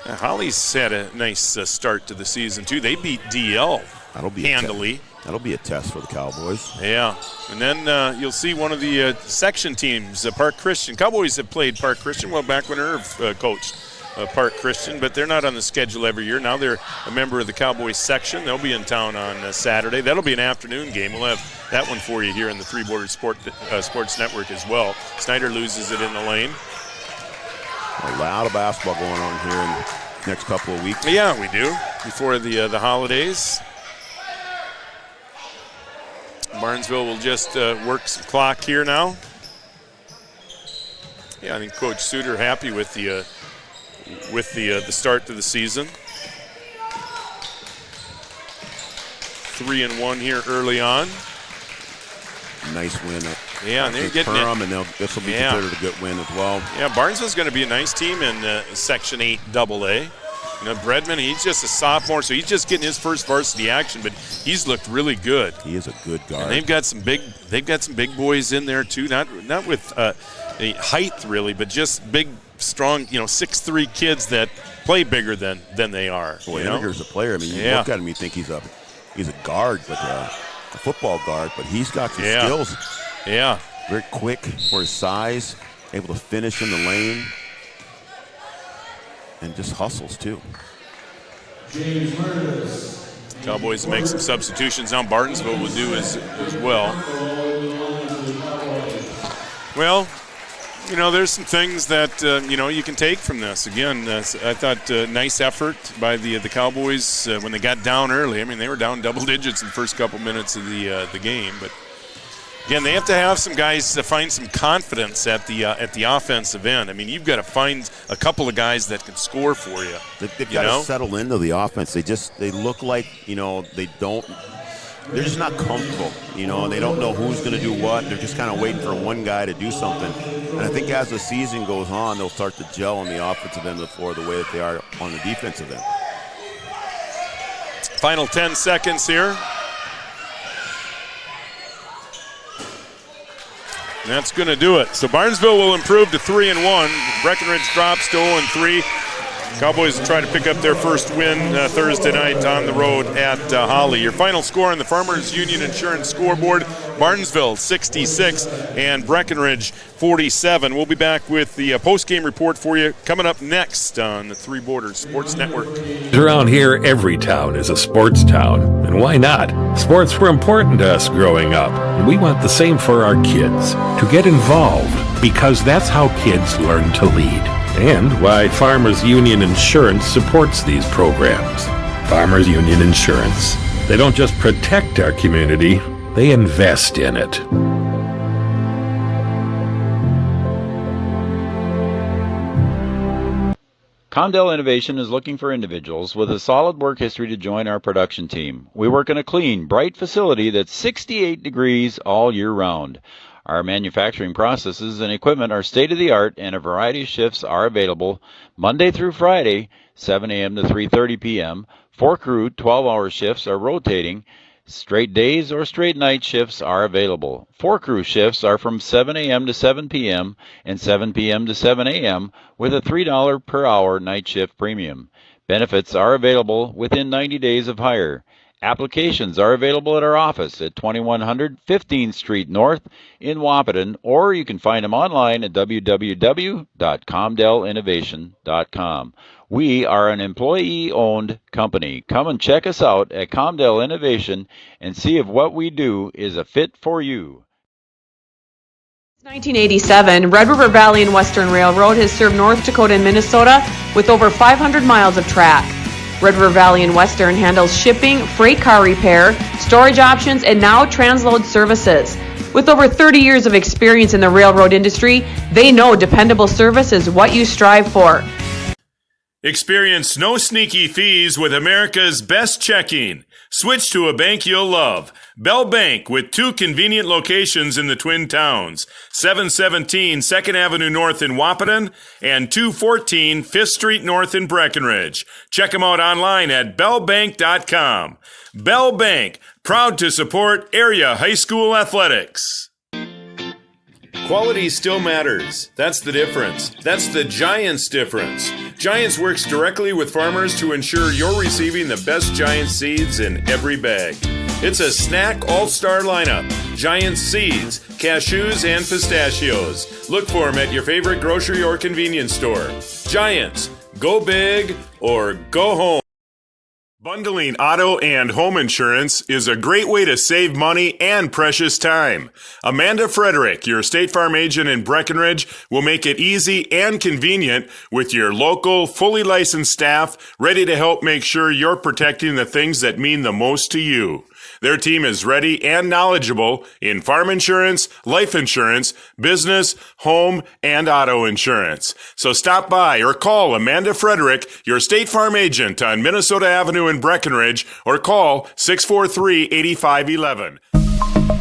Holly's had a nice start to the season, too. They beat DL handily. That'll be a test for the Cowboys. Yeah. And then you'll see one of the section teams, Park Christian. Cowboys have played Park Christian, well, back when Irv coached Park Christian, but they're not on the schedule every year. Now they're a member of the Cowboys section. They'll be in town on Saturday. That'll be an afternoon game. We'll have that one for you here in the Three Border Sports Network as well. Snyder loses it in the lane. A lot of basketball going on here in the next couple of weeks. Yeah, we do, before the holidays. Barnesville will just work some clock here now. Yeah, I think Coach Suter happy with the start to the season. 3-1 here early on. Nice win. Yeah, and they're getting it. And this will be considered a good win as well. Yeah, Barnesville's going to be a nice team in Section 8 AA. You know, Bredman, he's just a sophomore, so he's just getting his first varsity action, but he's looked really good. He is a good guard. And they've got some big boys in there too. Not with height really, but just big, strong, 6'3" kids that play bigger than they are. Boy, Henniger's a player. I mean, you look at him, you think he's a guard, but a football guard, but he's got some skills. Yeah. Very quick for his size, able to finish in the lane. And just hustles, too. Cowboys make some substitutions. Now Barnesville will do as well. Well, there's some things that, you can take from this. Again, I thought nice effort by the Cowboys when they got down early. I mean, they were down double digits in the first couple minutes of the game. But, again, they have to have some guys to find some confidence at the offensive end. I mean, you've got to find a couple of guys that can score for you. They've got to settle into the offense. They look like, they're just not comfortable, and they don't know who's going to do what. They're just kind of waiting for one guy to do something. And I think as the season goes on, they'll start to gel on the offensive end of the floor the way that they are on the defensive end. Final 10 seconds here. And that's going to do it. So Barnesville will improve to 3-1. Breckenridge drops to 0-3. Cowboys will try to pick up their first win Thursday night on the road at Holly. Your final score on the Farmers Union Insurance scoreboard, Barnesville 66 and Breckenridge 47. We'll be back with the post-game report for you coming up next on the Three Borders Sports Network. Around here, every town is a sports town. And why not? Sports were important to us growing up. And we want the same for our kids. To get involved, because that's how kids learn to lead. and why Farmers Union Insurance supports these programs. Farmers Union Insurance. They don't just protect our community, they invest in it. Comdell Innovation is looking for individuals with a solid work history to join our production team. We work in a clean, bright facility that's 68 degrees all year round. Our manufacturing processes and equipment are state-of-the-art, and a variety of shifts are available Monday through Friday, 7 a.m. to 3:30 p.m. 4 crew 12-hour shifts are rotating. Straight days or straight night shifts are available. 4 crew shifts are from 7 a.m. to 7 p.m. and 7 p.m. to 7 a.m. with a $3 per hour night shift premium. Benefits are available within 90 days of hire. Applications are available at our office at 2100 15th Street North in Wahpeton, or you can find them online at www.comdellinnovation.com. We are an employee-owned company. Come and check us out at Comdell Innovation and see if what we do is a fit for you. 1987, Red River Valley and Western Railroad has served North Dakota and Minnesota with over 500 miles of track. Red River Valley and Western handles shipping, freight car repair, storage options, and now transload services. With over 30 years of experience in the railroad industry, they know dependable service is what you strive for. Experience no sneaky fees with America's best checking. Switch to a bank you'll love. Bell Bank, with 2 convenient locations in the Twin Towns, 717 2nd Avenue North in Wahpeton and 214 5th Street North in Breckenridge. Check them out online at bellbank.com. Bell Bank, proud to support area high school athletics. Quality still matters. That's the difference. That's the Giants difference. Giants works directly with farmers to ensure you're receiving the best Giants seeds in every bag. It's a snack all-star lineup. Giants seeds, cashews, and pistachios. Look for them at your favorite grocery or convenience store. Giants, go big or go home. Bundling auto and home insurance is a great way to save money and precious time. Amanda Frederick, your State Farm agent in Breckenridge, will make it easy and convenient with your local, fully licensed staff ready to help make sure you're protecting the things that mean the most to you. Their team is ready and knowledgeable in farm insurance, life insurance, business, home, and auto insurance. So stop by or call Amanda Frederick, your State Farm agent on Minnesota Avenue in Breckenridge, or call 643-8511.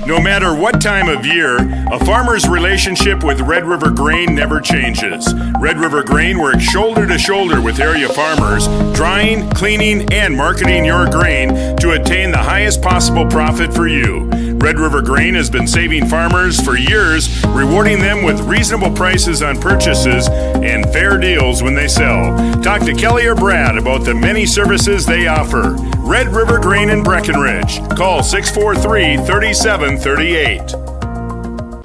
No matter what time of year, a farmer's relationship with Red River Grain never changes. Red River Grain works shoulder to shoulder with area farmers, drying, cleaning, and marketing your grain to attain the highest possible profit for you. Red River Grain has been saving farmers for years, rewarding them with reasonable prices on purchases and fair deals when they sell. Talk to Kelly or Brad about the many services they offer. Red River Grain in Breckenridge. Call 643-3738.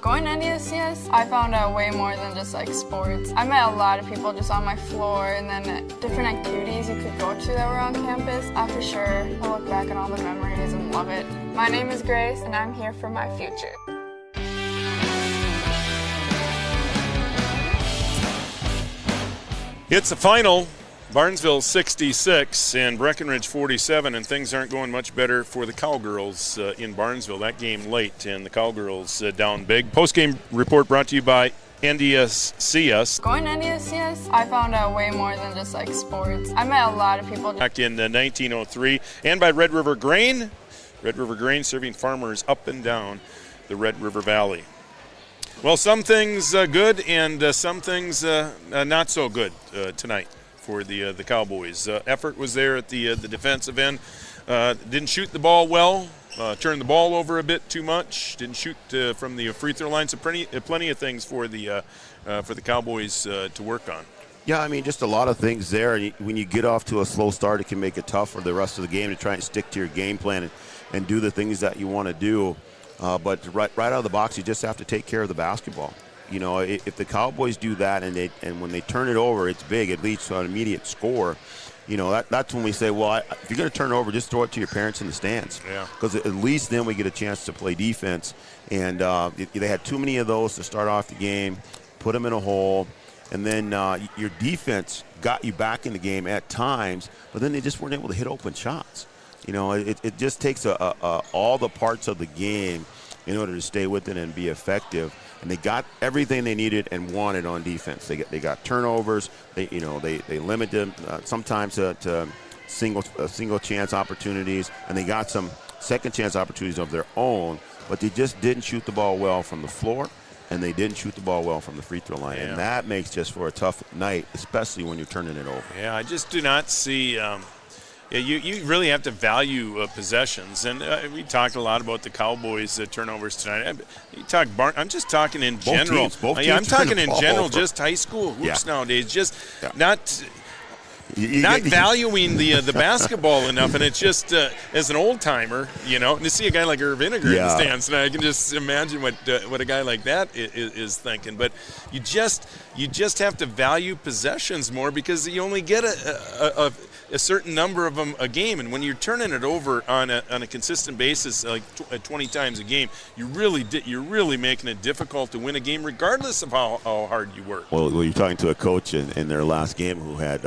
Going to NDSCS, I found out way more than just like sports. I met a lot of people just on my floor, and then different activities you could go to that were on campus. For sure, I'll look back at all the memories and love it. My name is Grace, and I'm here for my future. It's a final. Barnesville 66 and Breckenridge 47, and things aren't going much better for the Cowgirls in Barnesville. That game late, and the Cowgirls down big. Post-game report brought to you by NDSCS. Going to NDSCS, I found out way more than just like sports. I met a lot of people. Back in 1903, and by Red River Grain. Red River Grain serving farmers up and down the Red River Valley. Well, some things good and some things not so good tonight for the Cowboys. Effort was there at the defensive end. Didn't shoot the ball well. Turned the ball over a bit too much. Didn't shoot from the free throw line. So plenty of things for the Cowboys to work on. Yeah, I mean, just a lot of things there. And when you get off to a slow start, it can make it tough for the rest of the game to try and stick to your game plan and do the things that you want to do. But right out of the box, you just have to take care of the basketball. You know, if the Cowboys do that and when they turn it over, it's big. It leads to an immediate score. You know, that's when we say, well, if you're going to turn it over, just throw it to your parents in the stands. Yeah. Because at least then we get a chance to play defense. And they had too many of those to start off the game, put them in a hole. and then your defense got you back in the game at times, but then they just weren't able to hit open shots. You know, it just takes all the parts of the game in order to stay with it and be effective. And they got everything they needed and wanted on defense. They got turnovers. They limit them sometimes to single chance opportunities, and they got some second chance opportunities of their own. But they just didn't shoot the ball well from the floor, and they didn't shoot the ball well from the free throw line. And that makes just for a tough night, especially when you're turning it over. Yeah, I just do not see. You really have to value possessions, and we talked a lot about the Cowboys' turnovers tonight. I'm just talking in general. Both teams I'm talking in general, over. Just high school hoops nowadays. Just not not valuing the basketball enough, and it's just as an old timer, and to see a guy like Irv Vinegar in the stands, and I can just imagine what a guy like that is thinking. But you just have to value possessions more, because you only get a certain number of them a game, and when you're turning it over on a consistent basis, like 20 times a game, you're really making it difficult to win a game, regardless of how hard you work. Well, you're talking to a coach in their last game who had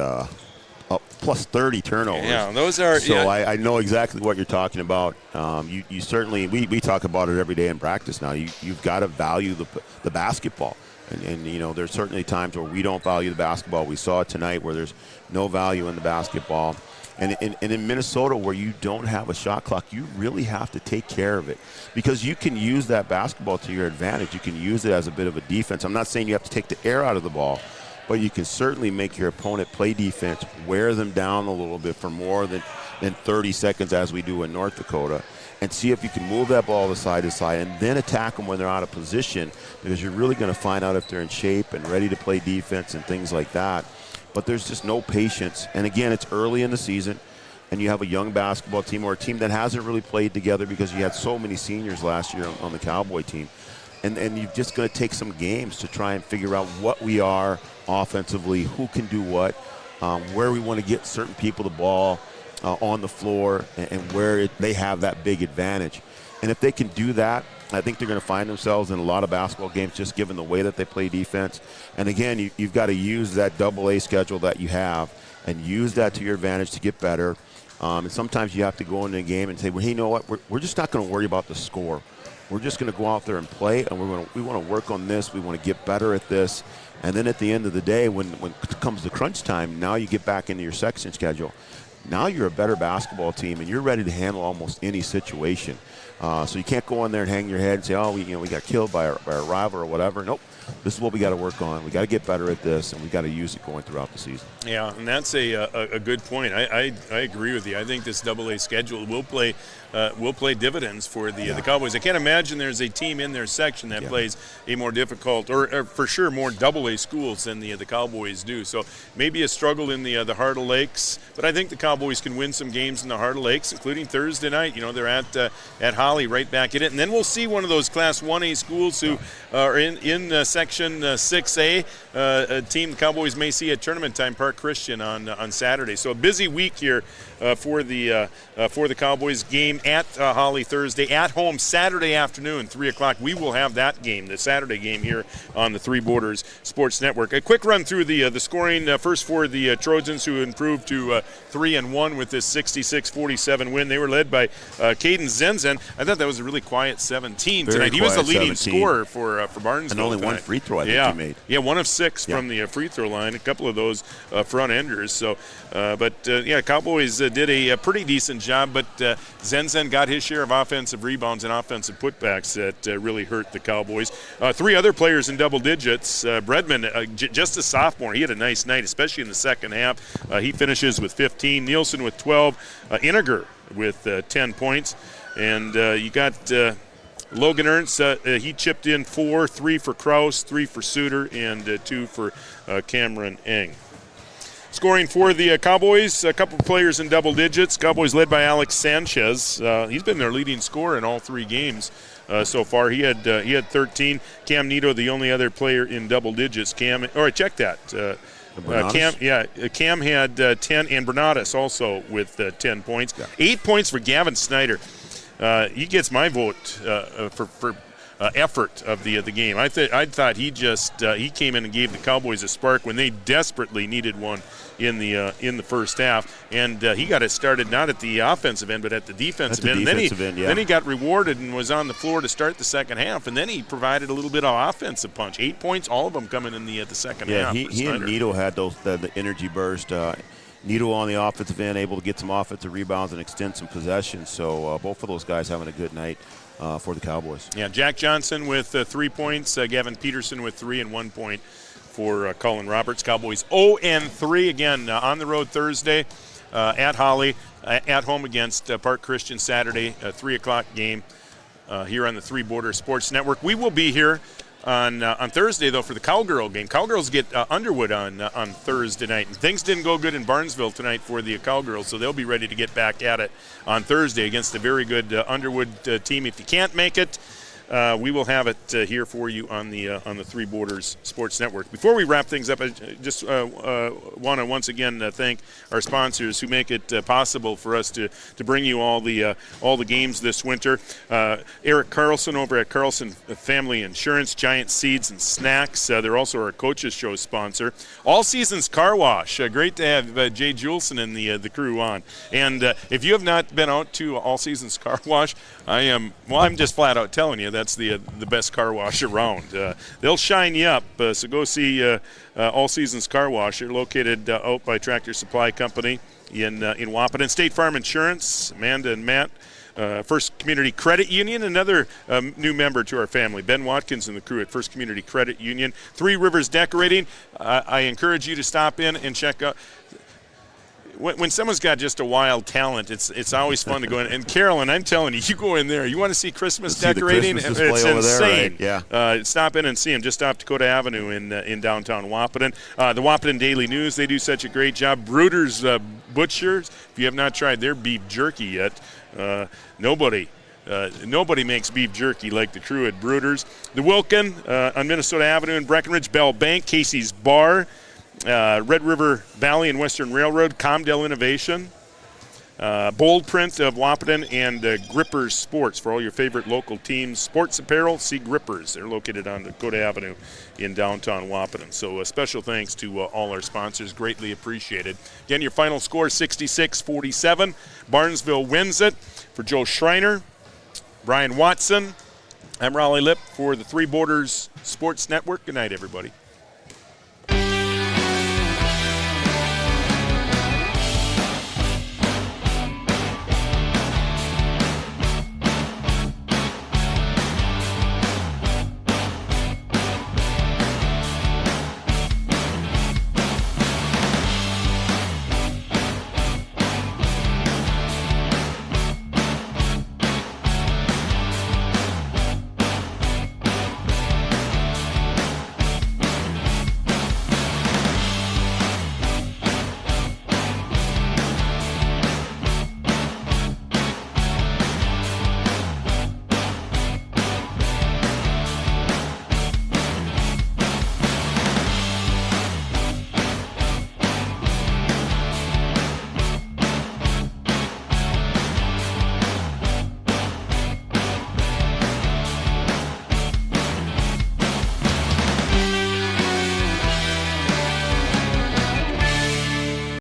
plus 30 turnovers. Yeah, those are. So yeah. I know exactly what you're talking about. You certainly, we talk about it every day in practice now. You've got to value the basketball. And there's certainly times where we don't value the basketball. We saw it tonight where there's no value in the basketball. And in Minnesota, where you don't have a shot clock, you really have to take care of it, because you can use that basketball to your advantage. You can use it as a bit of a defense. I'm not saying you have to take the air out of the ball, but you can certainly make your opponent play defense, wear them down a little bit for more than 30 seconds, as we do in North Dakota, and see if you can move that ball to side, and then attack them when they're out of position, because you're really going to find out if they're in shape and ready to play defense and things like that. But there's just no patience. And again, it's early in the season, and you have a young basketball team, or a team that hasn't really played together, because you had so many seniors last year on the Cowboy team. And you're just going to take some games to try and figure out what we are offensively, who can do what, where we want to get certain people the ball on the floor, and where they have that big advantage. And if they can do that, I think they're going to find themselves in a lot of basketball games, just given the way that they play defense. And again, you've got to use that AA schedule that you have and use that to your advantage to get better. And sometimes you have to go into a game and say, well, hey, you know what? We're just not going to worry about the score. We're just going to go out there and play, and we want to work on this. We want to get better at this. And then at the end of the day, when it comes to crunch time, now you get back into your section schedule. Now you're a better basketball team, and you're ready to handle almost any situation. So you can't go in there and hang your head and say, oh, we got killed by a rival or whatever. Nope. This is what we got to work on. We got to get better at this, and we got to use it going throughout the season. Yeah, and that's a good point. I agree with you. I think this AA schedule will play dividends for the Cowboys. I can't imagine there's a team in their section that plays a more difficult, or for sure more AA schools than the Cowboys do. So maybe a struggle in the Heart of Lakes, but I think the Cowboys can win some games in the Heart of Lakes, including Thursday night. They're at Holly, right back in it, and then we'll see one of those Class 1A schools who are in Section 6A, a team the Cowboys may see at tournament time, Park Christian on Saturday. So a busy week here for the Cowboys. Game at Holly Thursday, at home Saturday afternoon, 3 o'clock. We will have that game, the Saturday game, here on the Three Borders Sports Network. A quick run through the scoring. First for the Trojans, who improved to 3-1 with this 66-47 win. They were led by Caden Zenzen. I thought that was a really quiet 17 tonight. He was the leading scorer for Barnesville. And only tonight. One free throw I think he made. Yeah, 1 of 6 from the free throw line. A couple of those front enders. So, Cowboys did a pretty decent job, but Zenzen got his share of offensive rebounds and offensive putbacks that really hurt the Cowboys. 3 other players in double digits. Bredman, just a sophomore, he had a nice night, especially in the second half. He finishes with 15. Nielsen with 12. Iniger with 10 points. And you got Logan Ernst, he chipped in 4, 3 for Kraus, 3 for Suter, and 2 for Cameron Eng. Scoring for the Cowboys, a couple of players in double digits. Cowboys led by Alex Sanchez. He's been their leading scorer in all 3 games so far. He had 13. Cam Nito, the only other player in double digits. Cam had 10, and Bernatus also with 10 points. 8 points for Gavin Snyder. He gets my vote for effort of the game. I thought he just he came in and gave the Cowboys a spark when they desperately needed one in the first half, and he got it started not at the offensive end but at the defensive end. Then he got rewarded and was on the floor to start the second half, and then he provided a little bit of offensive punch. 8 points, all of them coming in the second half. Yeah, he and Nito had the energy burst. Nito on the offensive end, able to get some offensive rebounds and extend some possessions. So both of those guys having a good night for the Cowboys. Yeah, Jack Johnson with 3 points, Gavin Peterson with 3 and 1 point for Colin Roberts. Cowboys 0-3 again on the road Thursday at Holly, at home against Park Christian Saturday, a 3 o'clock game here on the Three Borders Sports Network. We will be here on Thursday, though, for the Cowgirl game. Cowgirls get Underwood on Thursday night. And things didn't go good in Barnesville tonight for the Cowgirls, so they'll be ready to get back at it on Thursday against a very good Underwood team. If you can't make it, we will have it here for you on the Three Borders Sports Network. Before we wrap things up, I just want to once again thank our sponsors who make it possible for us to bring you all the games this winter. Eric Carlson over at Carlson Family Insurance, Giant Seeds and Snacks. They're also our Coaches Show sponsor. All Seasons Car Wash. Great to have Jay Juleson and the crew on. And if you have not been out to All Seasons Car Wash, I'm just flat out telling you that's the best car wash around. They'll shine you up, so go see All Seasons Car Wash. They're located out by Tractor Supply Company in Wahpeton. State Farm Insurance, Amanda and Matt. First Community Credit Union, another new member to our family, Ben Watkins and the crew at First Community Credit Union. Three Rivers Decorating. I encourage you to stop in and check out. When someone's got just a wild talent, it's always fun to go in. And Carolyn, I'm telling you, you go in there, you want to see Christmas decorating, Christmas it's insane. There, right? Yeah. Stop in and see them just off Dakota Avenue in downtown Wahpeton. The Wahpeton Daily News, they do such a great job. Bruder's Butchers, if you have not tried their beef jerky yet, nobody makes beef jerky like the crew at Bruder's. The Wilkin on Minnesota Avenue in Breckenridge, Bell Bank, Casey's Bar, Red River Valley and Western Railroad, Comdale Innovation, Bold Print of Wahpeton, and Grippers Sports for all your favorite local teams. Sports apparel, see Grippers. They're located on Dakota Avenue in downtown Wahpeton. So special thanks to all our sponsors. Greatly appreciated. Again, your final score, 66-47. Barnesville wins it. For Joe Schreiner, Brian Watson, I'm Raleigh Lipp for the Three Borders Sports Network. Good night, everybody.